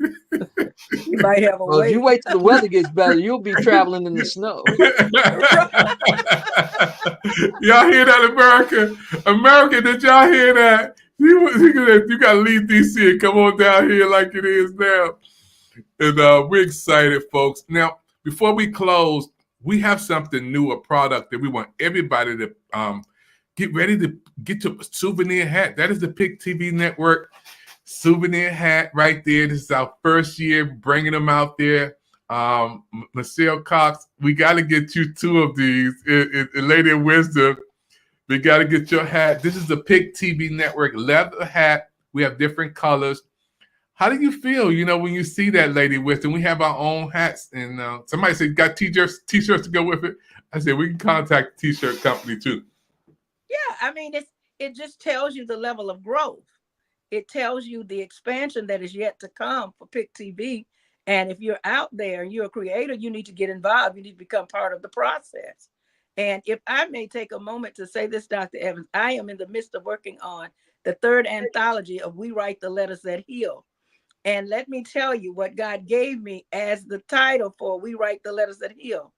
You might have a Well, if you wait till the weather gets better, you'll be traveling in the snow. Y'all hear that, America? America, did y'all hear that? You got to leave DC and come on down here like it is now. And we're excited, folks. Now, before we close, we have something new, a product that we want everybody to get ready to get your souvenir hat. That is the PIC TV Network souvenir hat right there. This is our first year bringing them out there. Michelle Cox, we got to get you 2 of these. Lady of Wisdom, we got to get your hat. This is the PIC TV Network leather hat. We have different colors. How do you feel, when you see that, Lady Wisdom? We have our own hats, and somebody said got t-shirts to go with it. I said we can contact the t-shirt company too. Yeah, I mean, it just tells you the level of growth. It tells you the expansion that is yet to come for PIC TV. And if you're out there and you're a creator, you need to get involved. You need to become part of the process. And if I may take a moment to say this, Dr. Evans, I am in the midst of working on the 3rd anthology of We Write the Letters That Heal. And let me tell you what God gave me as the title for We Write the Letters That Heal.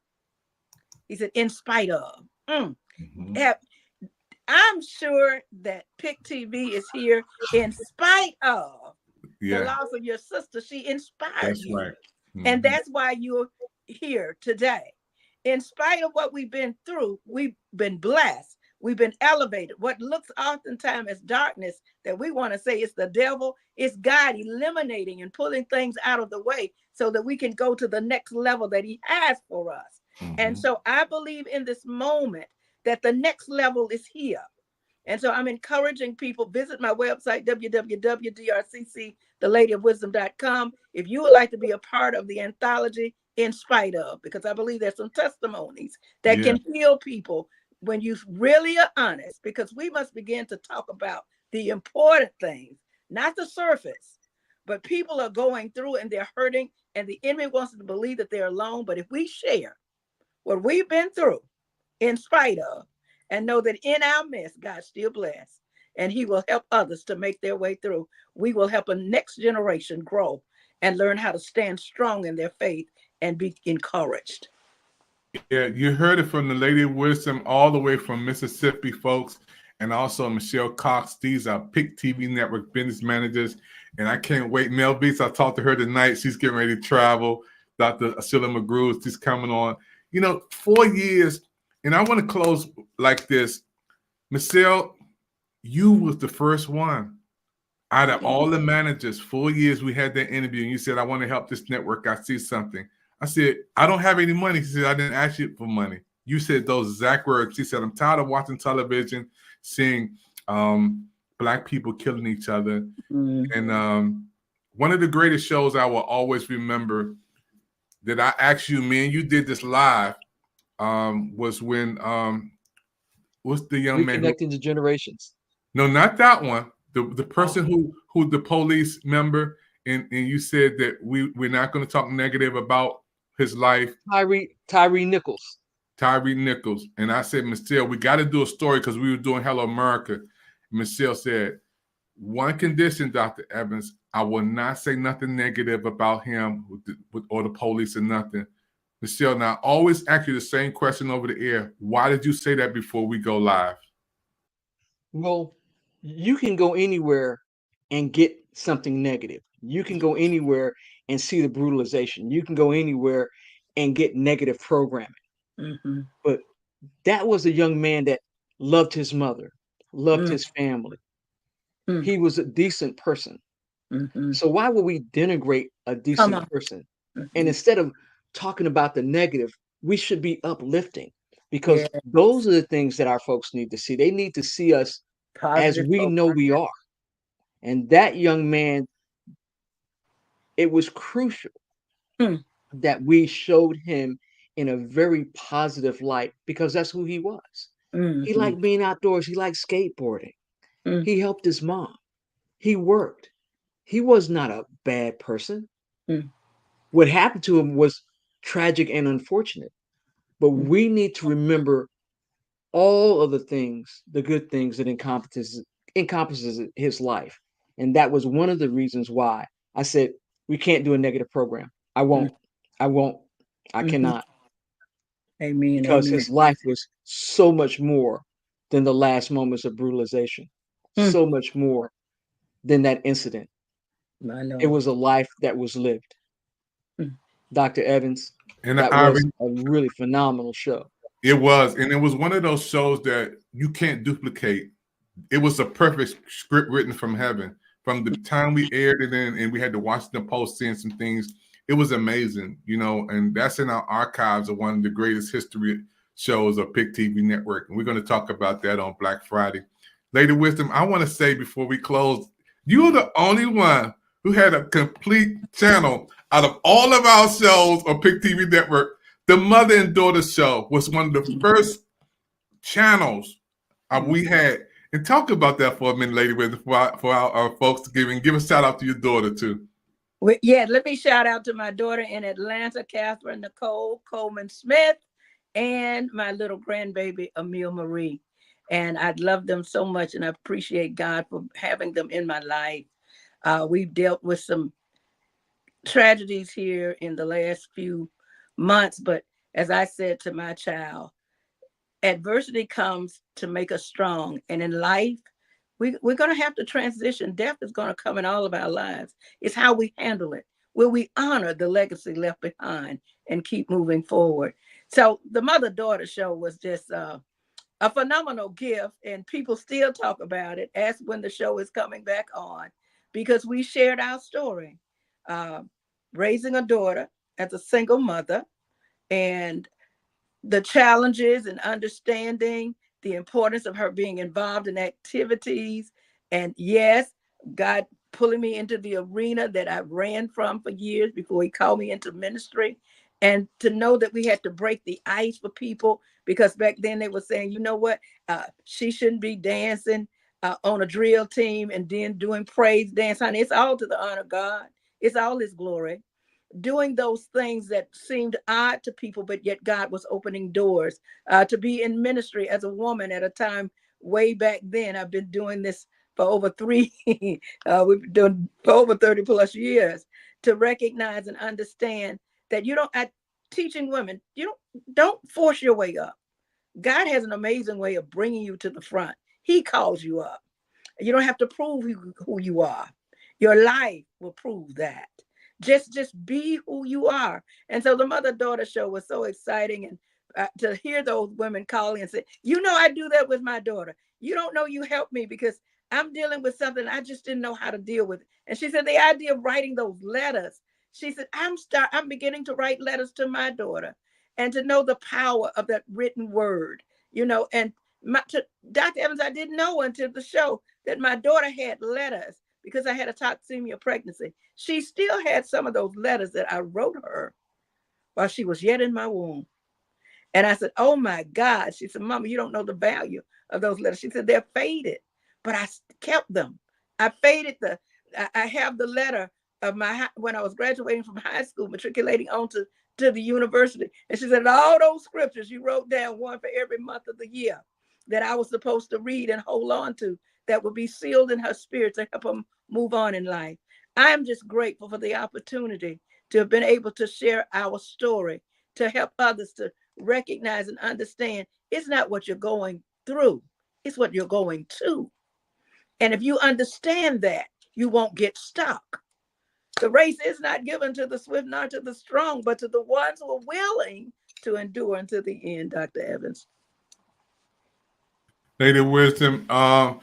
He said, in spite of. I'm sure that PIC TV is here in spite of the loss of your sister. She inspired you. Right. And that's why you're here today. In spite of what we've been through, we've been blessed. We've been elevated. What looks oftentimes as darkness that we want to say is the devil, is God eliminating and pulling things out of the way so that we can go to the next level that he has for us. And so I believe in this moment that the next level is here. And so I'm encouraging people, visit my website, www.drcctheladyofwisdom.com. If you would like to be a part of the anthology, In Spite Of, because I believe there's some testimonies that can heal people when you really are honest, because we must begin to talk about the important things, not the surface, but people are going through and they're hurting and the enemy wants to believe that they're alone. But if we share what we've been through in spite of, and know that in our midst, God's still blessed, and he will help others to make their way through. We will help a next generation grow and learn how to stand strong in their faith and be encouraged. Yeah, you heard it from the Lady of Wisdom all the way from Mississippi, folks, and also Michelle Cox. These are PIC TV Network business managers, and I can't wait. Mel Beats, I talked to her tonight. She's getting ready to travel. Dr. Sheila McGrew, she's coming on. 4 years. And I want to close like this. Michelle, you was the first one out of all the managers. 4 years we had that interview, and you said, I want to help this network. I see something. I said, I don't have any money. She said, I didn't ask you for money. You said those exact words. She said, I'm tired of watching television, seeing Black people killing each other. And one of the greatest shows I will always remember that I asked you, man, you did this live. Was when what's the young man Reconnecting the Generations? No, not that one. The person who the police member, and you said that we're not going to talk negative about his life. Tyree Nichols. Tyree Nichols. And I said, Michelle, we got to do a story because we were doing Hello America. Michelle said, one condition, Dr. Evans, I will not say nothing negative about him or the police or nothing. Michelle, now I always ask you the same question over the air. Why did you say that before we go live? Well, you can go anywhere and get something negative. You can go anywhere and see the brutalization. You can go anywhere and get negative programming. But that was a young man that loved his mother, loved his family. He was a decent person. So why would we denigrate a decent person? And instead of talking about the negative, we should be uplifting, because those are the things that our folks need to see. They need to see us as we know we are. And that young man it was crucial that we showed him in a very positive light because that's who he was. He liked being outdoors. He liked skateboarding. He helped his mom. He worked. He was not a bad person. What happened to him was tragic and unfortunate. But we need to remember all of the things, the good things that encompasses his life. And that was one of the reasons why I said, we can't do a negative program. I won't. I cannot. Amen. Because Amen. his life was so much more than the last moments of brutalization, so much more than that incident. I know. It was a life that was lived. Dr. Evans, And that was a really phenomenal show. It was, and it was one of those shows that you can't duplicate. It was a perfect script written from heaven. From the time we aired it in, and we had the Washington Post seeing some things, it was amazing, you know, and that's in our archives of one of the greatest history shows of PIC TV Network. And we're going to talk about that on Black Friday. Lady Wisdom, I want to say before we close, you're the only one who had a complete channel out of all of our shows on PIC TV Network. The Mother and Daughter Show was one of the first channels we had. And talk about that for a minute, Lady Wisdom, for our folks to give a shout out to your daughter too. Well, yeah, let me shout out to my daughter in Atlanta, Catherine Nicole Coleman Smith, and my little grandbaby, Emile Marie. And I love them so much, and I appreciate God for having them in my life. We've dealt with some tragedies here in the last few months, but as I said to my child, adversity comes to make us strong. And in life, we're going to have to transition. Death is going to come in all of our lives. It's how we handle it. Will we honor the legacy left behind and keep moving forward? So the Mother-Daughter Show was just a phenomenal gift, and people still talk about it. Ask when the show is coming back on, because we shared our story, raising a daughter as a single mother, and the challenges and understanding the importance of her being involved in activities. And yes, God pulling me into the arena that I ran from for years before he called me into ministry. And to know that we had to break the ice for people, because back then they were saying, you know what, she shouldn't be dancing on a drill team and then doing praise dance. Honey, it's all to the honor of God. It's all his glory. Doing those things that seemed odd to people, but yet God was opening doors. To be in ministry as a woman at a time way back then. I've been doing this for over we've been doing for over 30 plus years, to recognize and understand that teaching women, don't force your way up. God has an amazing way of bringing you to the front. He calls you up. You don't have to prove who you are. Your life will prove that. Just be who you are. And so the Mother-Daughter Show was so exciting. And to hear those women calling and say, I do that with my daughter. You don't know, you helped me because I'm dealing with something I just didn't know how to deal with. And she said the idea of writing those letters, she said, I'm beginning to write letters to my daughter, and to know the power of that written word, and to Dr. Evans, I didn't know until the show that my daughter had letters, because I had a toxemia pregnancy. She still had some of those letters that I wrote her while she was yet in my womb. And I said, oh my God. She said, Mama, you don't know the value of those letters. She said, they're faded, but I kept them. I have the letter of when I was graduating from high school, matriculating on to the university. And she said, all those scriptures you wrote down, one for every month of the year, that I was supposed to read and hold on to, that would be sealed in her spirit to help them move on in life. I'm just grateful for the opportunity to have been able to share our story, to help others to recognize and understand it's not what you're going through, it's what you're going to. And if you understand that, you won't get stuck. The race is not given to the swift nor to the strong, but to the ones who are willing to endure until the end, Dr. Evans. Lady Wisdom, when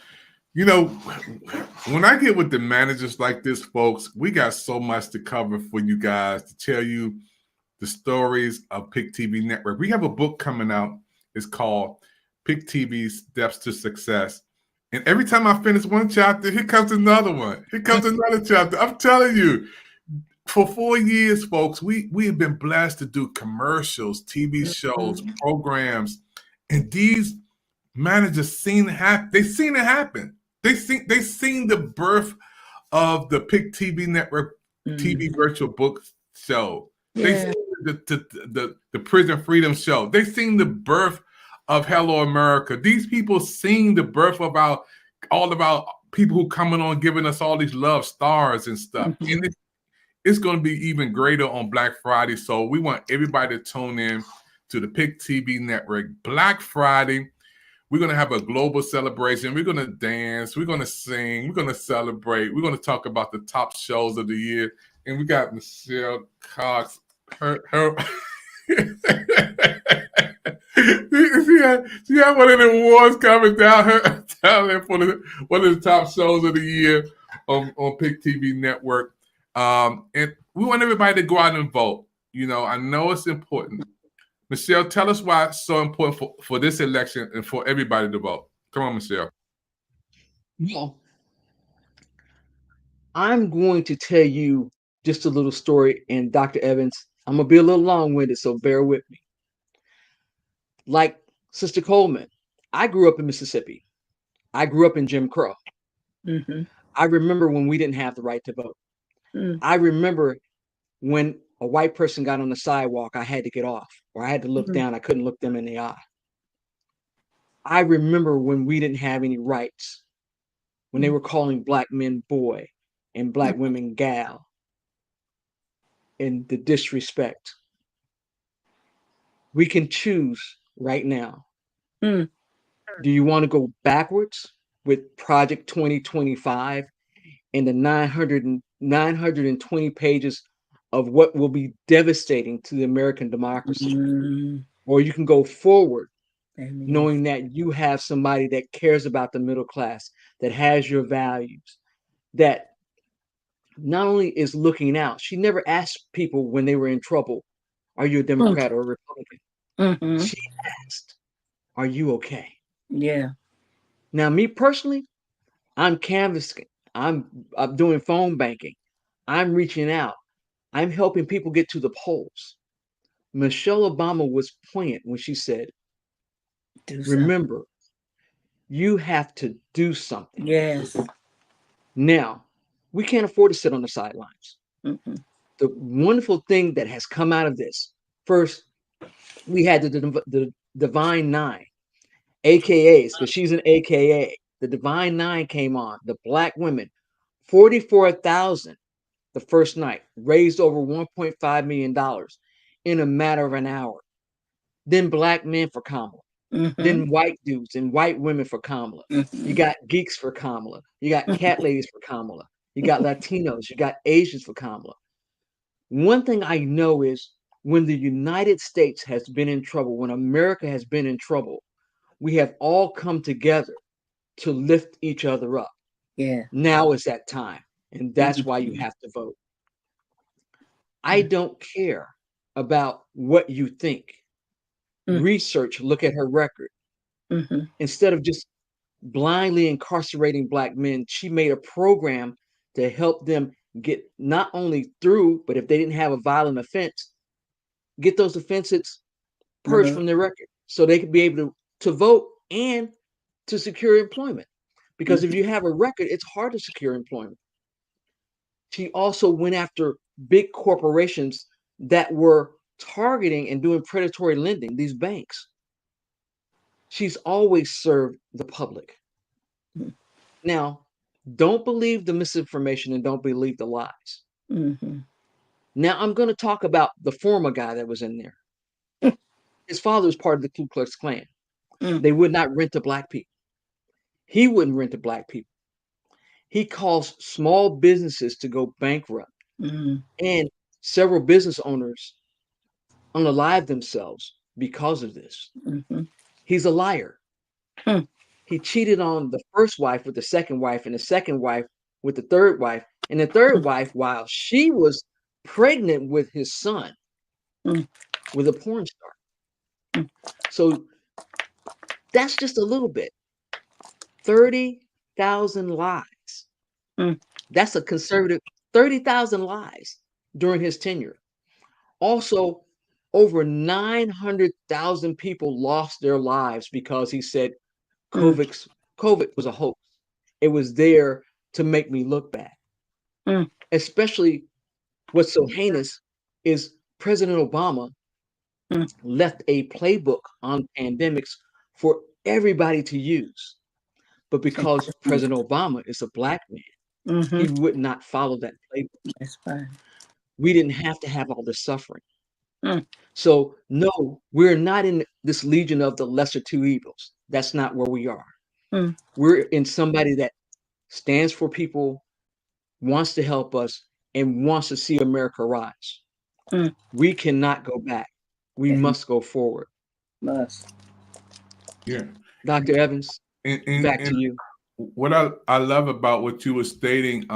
I get with the managers like this, folks, we got so much to cover for you guys, to tell you the stories of PIC TV Network. We have a book coming out. It's called PIC TV Steps to Success. And every time I finish one chapter, here comes another one. Here comes another chapter. I'm telling you, for 4 years, folks, we have been blessed to do commercials, TV shows, programs, and these managers seen it happen. They seen it happen. They seen the birth of the Pick TV Network TV virtual book show. They seen the Prison Freedom Show. They seen the birth of Hello America. These people seen the birth of all of our people who coming on giving us all these love stars and stuff. And it's going to be even greater on Black Friday. So we want everybody to tune in to the Pick TV Network. Black Friday, we're going to have a global celebration. We're going to dance. We're going to sing. We're going to celebrate. We're going to talk about the top shows of the year. And we got Michelle Cox. She had one of the awards coming down there for one of the top shows of the year on Pick TV Network. And we want everybody to go out and vote. You know, I know it's important. Michelle, tell us why it's so important for this election and for everybody to vote. Come on, Michelle. Well, I'm going to tell you just a little story, and Dr. Evans, I'm going to be a little long-winded, so bear with me. Like Sister Coleman, I grew up in Mississippi. I grew up in Jim Crow. I remember when we didn't have the right to vote. I remember when a white person got on the sidewalk, I had to get off, or I had to look down. I couldn't look them in the eye. I remember when we didn't have any rights, when they were calling black men boy and black women gal, and the disrespect. We can choose right now. Do you want to go backwards with Project 2025 and the 920 pages of what will be devastating to the American democracy? Or you can go forward knowing that you have somebody that cares about the middle class, that has your values, that not only is looking out. She never asked people when they were in trouble, are you a Democrat or a Republican? She asked, are you okay? Yeah. Now, me personally, I'm canvassing. I'm doing phone banking. I'm reaching out. I'm helping people get to the polls. Michelle Obama was poignant when she said, remember, you have to do something. Yes. Now, we can't afford to sit on the sidelines. The wonderful thing that has come out of this, first, we had the Divine Nine, AKAs, because she's an AKA. The Divine Nine came on, the black women, 44,000 the first night, raised over $1.5 million in a matter of an hour. Then black men for Kamala. Then white dudes and white women for Kamala. You got geeks for Kamala. You got cat ladies for Kamala. You got Latinos. You got Asians for Kamala. One thing I know is when the United States has been in trouble, when America has been in trouble, we have all come together to lift each other up. Yeah. Now is that time. And that's why you have to vote. I don't care about what you think. Research, look at her record. Instead of just blindly incarcerating black men, she made a program to help them get not only through, but if they didn't have a violent offense, get those offenses purged from their record so they could be able to vote and to secure employment. Because if you have a record, it's hard to secure employment. She also went after big corporations that were targeting and doing predatory lending, these banks. She's always served the public. Now, don't believe the misinformation and don't believe the lies. Now, I'm going to talk about the former guy that was in there. His father was part of the Ku Klux Klan. They would not rent to black people. He wouldn't rent to black people. He caused small businesses to go bankrupt. And several business owners unalived themselves because of this. He's a liar. He cheated on the first wife with the second wife, and the second wife with the third wife, and the third wife while she was pregnant with his son, with a porn star. So that's just a little bit. 30,000 lies. That's a conservative 30,000 lies. during his tenure. Also, over 900,000 people lost their lives because he said COVID was a hoax. It was there to make me look bad. Especially what's so heinous is President Obama left a playbook on pandemics for everybody to use. But because President Obama is a black man, he would not follow that playbook. That's fine. We didn't have to have all this suffering. So, no, we're not in this legion of the lesser two evils. That's not where we are. We're in somebody that stands for people, wants to help us, and wants to see America rise. We cannot go back. We must go forward. Must. Yeah. Dr. Evans, back to you. What I love about what you were stating,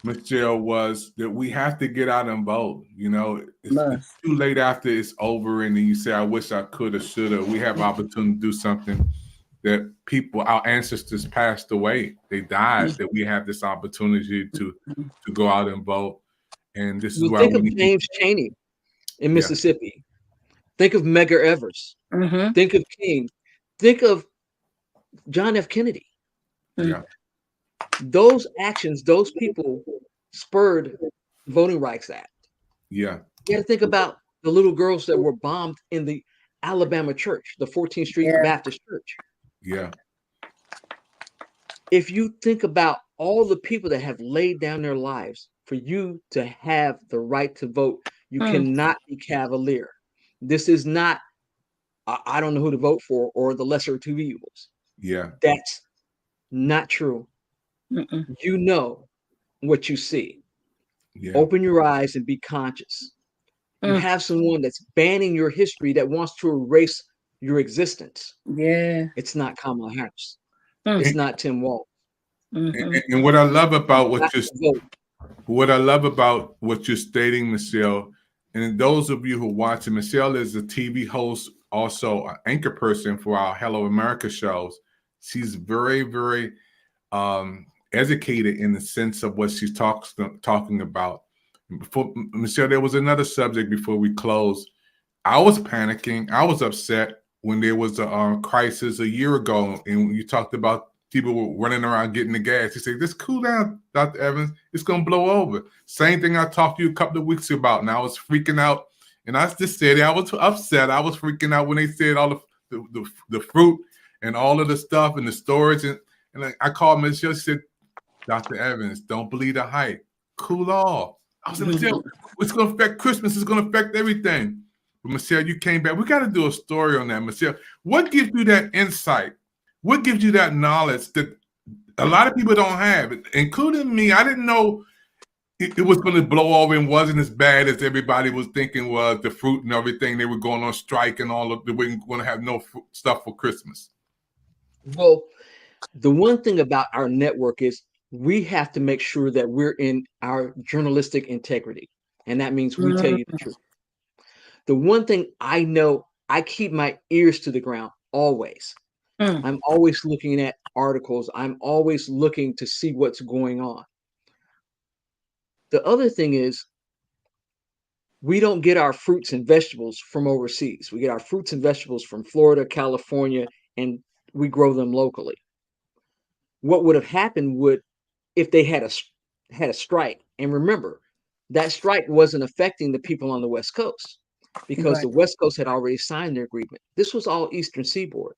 Michelle, was that we have to get out and vote. You know, it's too late after it's over, and then you say, "I wish I could have, should have." We have opportunity to do something that people, our ancestors, passed away. They died. That we have this opportunity to go out and vote. And this is why think of James Chaney in Mississippi. Think of Medgar Evers. Think of King. Think of John F. Kennedy. Those actions, those people spurred the Voting Rights Act. Yeah. You got to think about the little girls that were bombed in the Alabama church, the 14th Street Baptist Church. Yeah. If you think about all the people that have laid down their lives for you to have the right to vote, you cannot be cavalier. This is not, I don't know who to vote for, or the lesser of two evils. Yeah. That's not true. You know what you see. Open your eyes and be conscious. You have someone that's banning your history, that wants to erase your existence. It's not Kamala Harris. It's not Tim Walz. And what I love about what you're stating, Michelle, and those of you who are watching, Michelle is a TV host, also an anchor person for our Hello America shows. She's very, very educated in the sense of what she's talking about. Before, Michelle, there was another subject before we close. I was panicking. I was upset when there was a crisis a year ago, and you talked about people were running around getting the gas. You say, just cool down, Dr. Evans. It's going to blow over. Same thing I talked to you a couple of weeks about, and I was freaking out. And I just said, I was upset. I was freaking out when they said all the fruit and all of the stuff and the storage. And I called Michelle. She said, Dr. Evans, don't believe the hype. Cool off. I was like, Michelle, it's going to affect Christmas. It's going to affect everything. But Michelle, you came back. We got to do a story on that, Michelle. What gives you that insight? What gives you that knowledge that a lot of people don't have, including me? I didn't know it was going to blow over and wasn't as bad as everybody was thinking was, the fruit and everything. They were going on strike and all of they weren't going to have no stuff for Christmas. Well, the one thing about our network is we have to make sure that we're in our journalistic integrity. And that means we tell you the truth. The one thing I know, I keep my ears to the ground always. I'm always looking at articles. I'm always looking to see what's going on. The other thing is, we don't get our fruits and vegetables from overseas. We get our fruits and vegetables from Florida, California, and we grow them locally. What would have happened if they had a strike? And remember, that strike wasn't affecting the people on the West Coast because the West Coast had already signed their agreement. This was all Eastern Seaboard.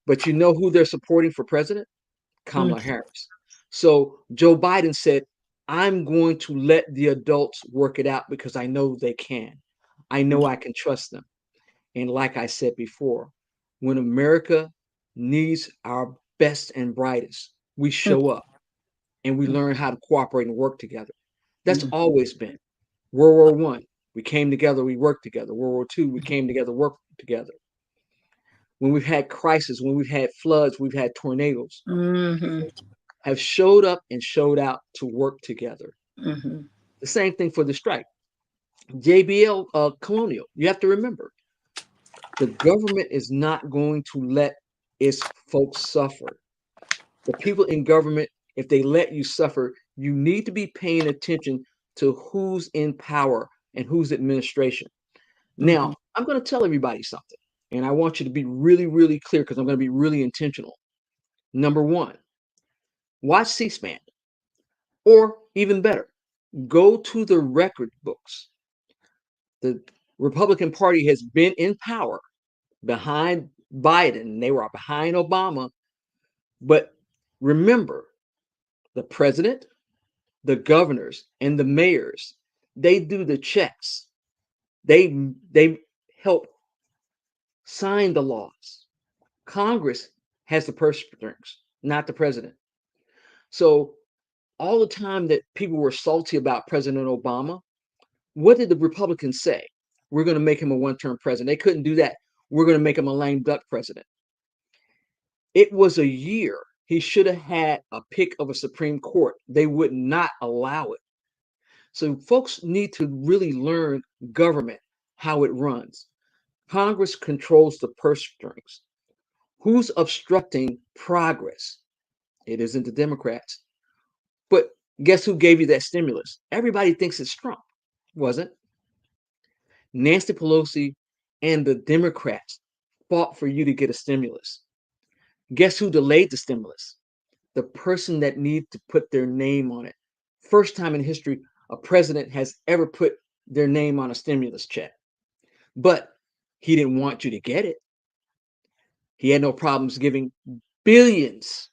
But you know who they're supporting for president? Kamala Harris. So Joe Biden said, I'm going to let the adults work it out because I know they can. I know I can trust them. And like I said before, when America needs our best and brightest, we show up and we learn how to cooperate and work together. That's always been. World War I, we came together, we worked together. World War II, we came together, worked together. When we've had crisis, when we've had floods, we've had tornadoes, have showed up and showed out to work together. The same thing for the strike. JBL Colonial, you have to remember, the government is not going to let its folks suffer. The people in government, if they let you suffer, you need to be paying attention to who's in power and who's administration. Now, I'm going to tell everybody something, and I want you to be really, really clear because I'm going to be really intentional. Number one, watch C-SPAN, or even better, go to the record books. The Republican Party has been in power behind Biden. They were behind Obama. But remember, the president, the governors, and the mayors, they do the checks. They help sign the laws. Congress has the purse strings, not the president. So all the time that people were salty about President Obama, what did the Republicans say? We're going to make him a one-term president. They couldn't do that. We're going to make him a lame duck president. It was a year. He should have had a pick of a Supreme Court. They would not allow it. So folks need to really learn government, how it runs. Congress controls the purse strings. Who's obstructing progress? It isn't the Democrats. But guess who gave you that stimulus? Everybody thinks it's Trump. Wasn't. Nancy Pelosi and the Democrats fought for you to get a stimulus. Guess who delayed the stimulus? The person that needed to put their name on it. First time in history a president has ever put their name on a stimulus check. But he didn't want you to get it. He had no problems giving billions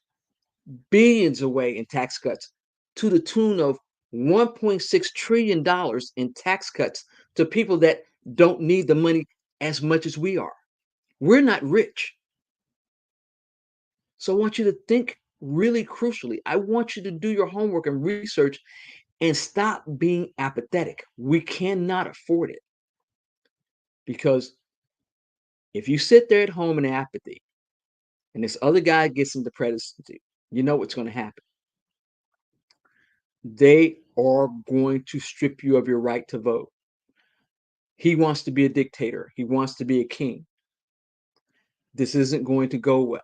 away in tax cuts to the tune of $1.6 trillion in tax cuts to people that don't need the money as much as we are. We're not rich. So I want you to think really crucially. I want you to do your homework and research and stop being apathetic. We cannot afford it. Because if you sit there at home in apathy and this other guy gets into presidency, you know what's going to happen. They are going to strip you of your right to vote. He wants to be a dictator. He wants to be a king. This isn't going to go well.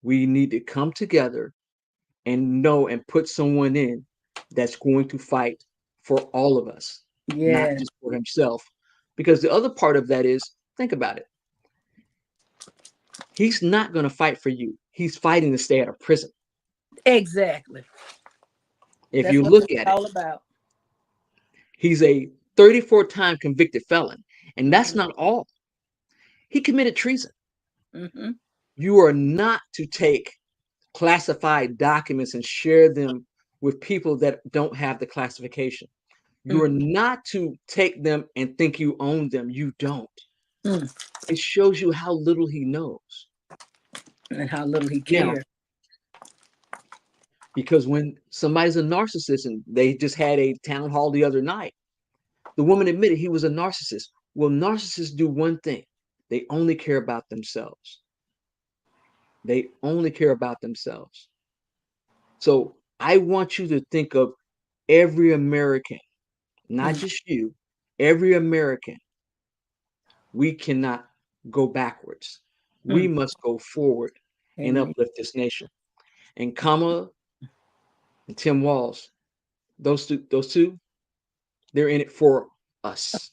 We need to come together and know and put someone in that's going to fight for all of us, not just for himself. Because the other part of that is, think about it. He's not going to fight for you. He's fighting to stay out of prison. Exactly. If That's you what look it's at all it, about. he's a 34-time convicted felon. And that's not all. He committed treason. Mm-hmm. You are not to take classified documents and share them with people that don't have the classification. You are not to take them and think you own them. You don't. It shows you how little he knows. And how little he cares. Because when somebody's a narcissist, and they just had a town hall the other night, the woman admitted he was a narcissist. Well, narcissists do one thing. They only care about themselves. They only care about themselves. So I want you to think of every American, not just you, every American. We cannot go backwards. We must go forward and uplift this nation. And Kamala and Tim Walz, those two, they're in it for us,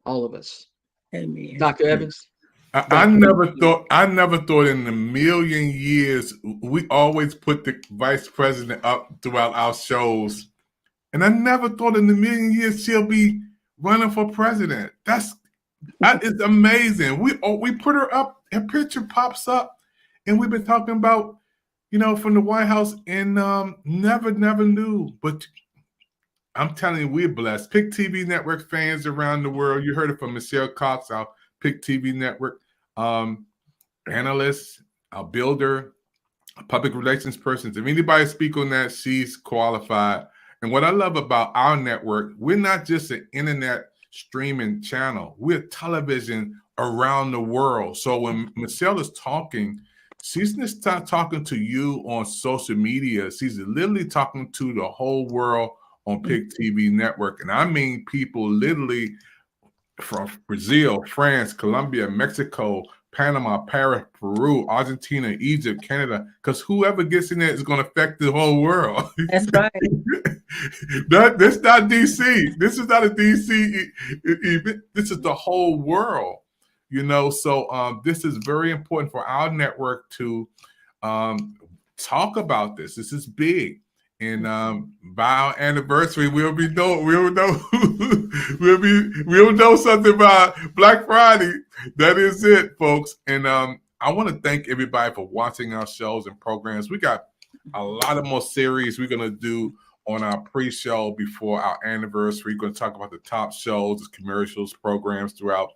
all of us. Amen. Dr. Evans. I never thought in a million years, we always put the vice president up throughout our shows. And I never thought in a million years she'll be running for president. It's amazing. We put her up, her picture pops up, and we've been talking about, from the White House, and never knew. But I'm telling you, we're blessed. Pick TV Network fans around the world. You heard it from Michelle Cox, our Pick TV Network analyst, our builder, a public relations person. If anybody speak on that, she's qualified. And what I love about our network, we're not just an internet streaming channel. We're television around the world. So when Michelle is talking, she's just not talking to you on social media. She's literally talking to the whole world on Pick TV Network. And I mean people literally from Brazil, France, Colombia, Mexico, Panama, Paris, Peru, Argentina, Egypt, Canada, because whoever gets in there is going to affect the whole world. That's right. That's not DC. This is not a DC event. This is the whole world, you know. So this is very important for our network to talk about this. This is big. And by our anniversary, we'll know something about Black Friday. That is it, folks. And I want to thank everybody for watching our shows and programs. We got a lot of more series we're gonna do on our pre-show before our anniversary. We're gonna talk about the top shows, commercials, programs throughout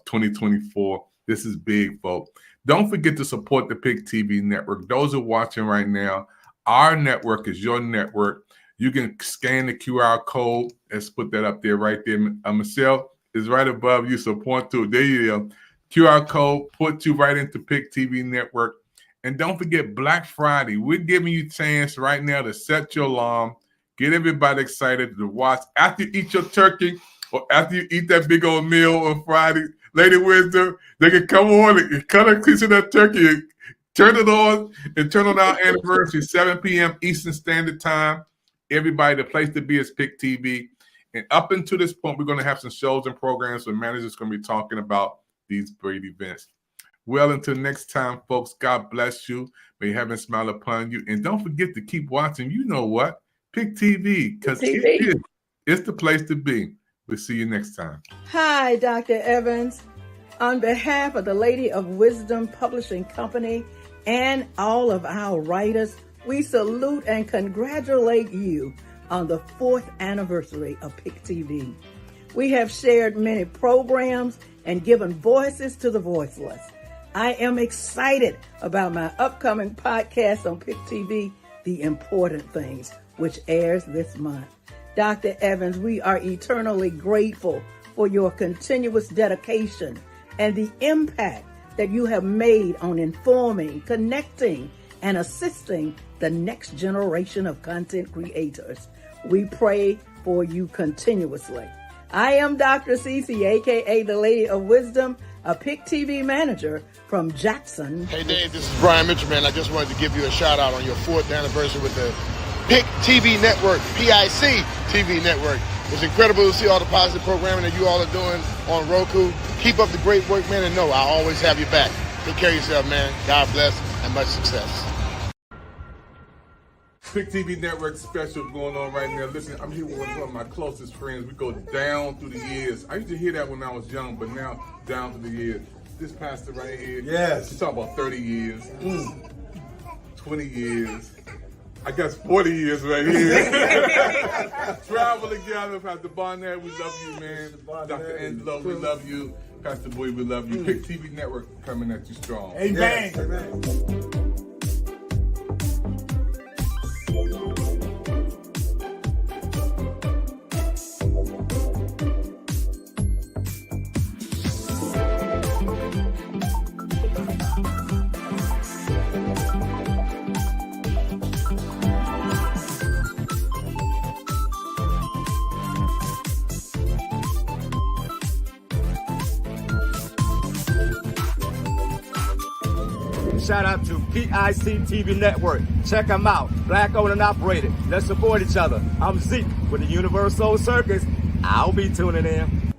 2024. This is big, folks. Don't forget to support the PIC TV network. Those who are watching right now, our network is your network. You can scan the QR code. Let's put that up there right there. Michelle is right above you, so point to it. There you go. QR code, put you right into PIC TV network. And don't forget Black Friday. We're giving you a chance right now to set your alarm, get everybody excited to watch. After you eat your turkey or after you eat that big old meal on Friday, Lady Wisdom, they can come on and cut a piece of that turkey and turn it on and turn on our anniversary, 7 p.m. Eastern Standard Time. Everybody, the place to be is PIC TV. And up until this point, we're going to have some shows and programs where managers are going to be talking about these great events. Well, until next time, folks, God bless you. May heaven smile upon you. And don't forget to keep watching. You know what? PIC TV, because it's the place to be. We'll see you next time. Hi, Dr. Evans. On behalf of the Lady of Wisdom Publishing Company and all of our writers, we salute and congratulate you on the 4th anniversary of PIC TV. We have shared many programs and given voices to the voiceless. I am excited about my upcoming podcast on PIC TV, The Important Things, which airs this month. Dr. Evans, we are eternally grateful for your continuous dedication and the impact that you have made on informing, connecting, and assisting the next generation of content creators. We pray for you continuously. I am Dr. Cece, aka the Lady of Wisdom, a PIC TV manager from Jackson. Hey Dave, this is Brian Mitchell, man. I just wanted to give you a shout out on your 4th anniversary with the PIC TV Network, PIC TV Network. It's incredible to see all the positive programming that you all are doing on Roku. Keep up the great work, man, and know I always have your back. Take care of yourself, man. God bless and much success. PIC TV Network special going on right now. Listen, I'm here with one of my closest friends. We go down through the years. I used to hear that when I was young, but now down through the years. This pastor right here. Yes. You talk about 30 years, 20 years. I guess 40 years right here. Travel together. Pastor Barnett, we love you, man. Dr. Angelo, we love you. Pastor Boy, we love you. PIC TV Network coming at you strong. Amen. Yes. Amen. Shout out to PIC TV Network. Check them out. Black owned and operated. Let's support each other. I'm Zeke with the Universal Circus. I'll be tuning in.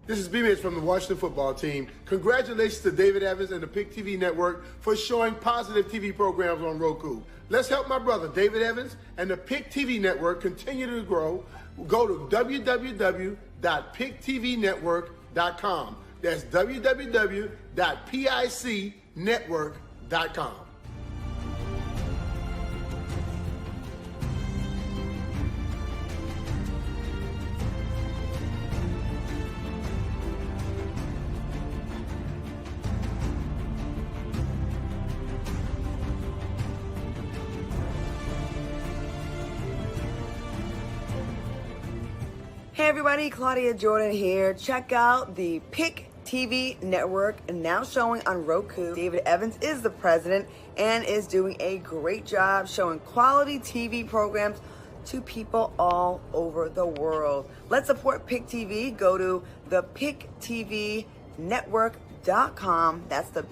This is B-Mitch from the Washington football team. Congratulations to David Evans and the PIC TV Network for showing positive TV programs on Roku. Let's help my brother David Evans and the PIC TV Network continue to grow. Go to www.pictvnetwork.com. That's www.picnetwork.com. Hey everybody, Claudia Jordan here. Check out the PIC TV Network, now showing on Roku. David Evans is the president and is doing a great job showing quality TV programs to people all over the world. Let's support PIC TV. Go to the PICTVnetwork.com PickTVNetwork.com. That's the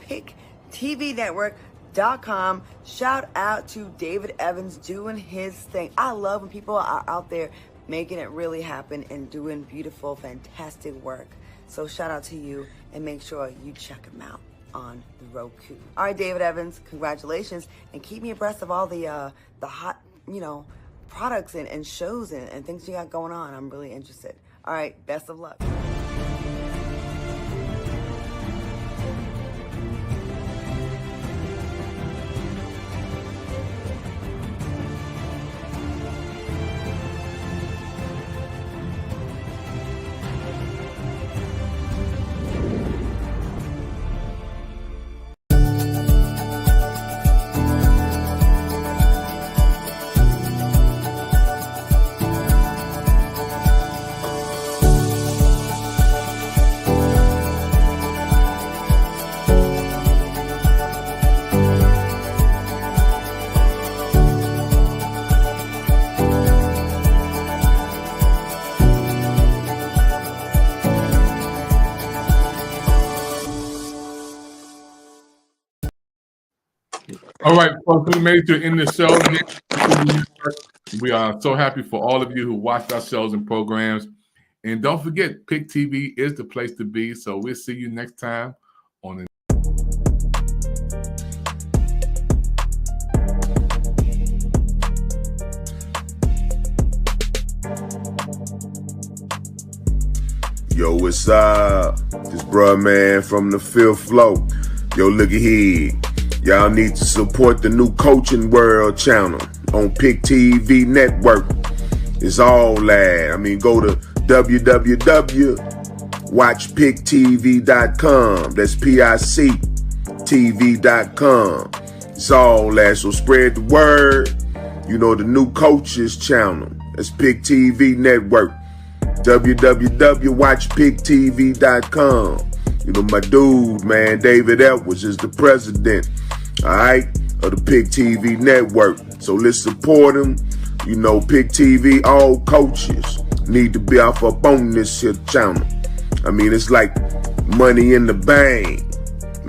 PickTVNetwork.com. Shout out to David Evans doing his thing. I love when people are out there making it really happen and doing beautiful, fantastic work. So shout out to you, and make sure you check him out on the Roku. All right, David Evans, congratulations, and keep me abreast of all the hot, products and shows and things you got going on. I'm really interested. All right, best of luck. All right, folks, we made it to end the show. We are so happy for all of you who watched our shows and programs. And don't forget, Pick TV is the place to be. So we'll see you next time on the Yo, what's up? This bruh man from the fifth floor. Yo, look at here. Y'all need to support the new Coaching World channel on Pick TV Network. It's all that. Go to www.watchpicktv.com. That's PICTV.com. It's all that. So spread the word. The new Coaches channel. That's Pick TV Network. www.watchpicktv.com. My dude, man, David Edwards is the president, all right, of the Pick TV Network. So let's support him. Pick TV, all coaches need to be off up on this here channel. It's like money in the bank.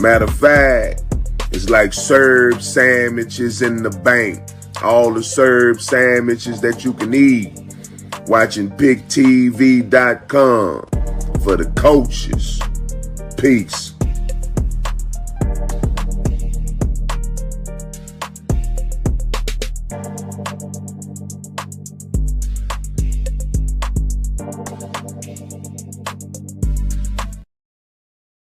Matter of fact, it's like Serb sandwiches in the bank. All the Serb sandwiches that you can eat. Watching PickTV.com for the coaches. Peace.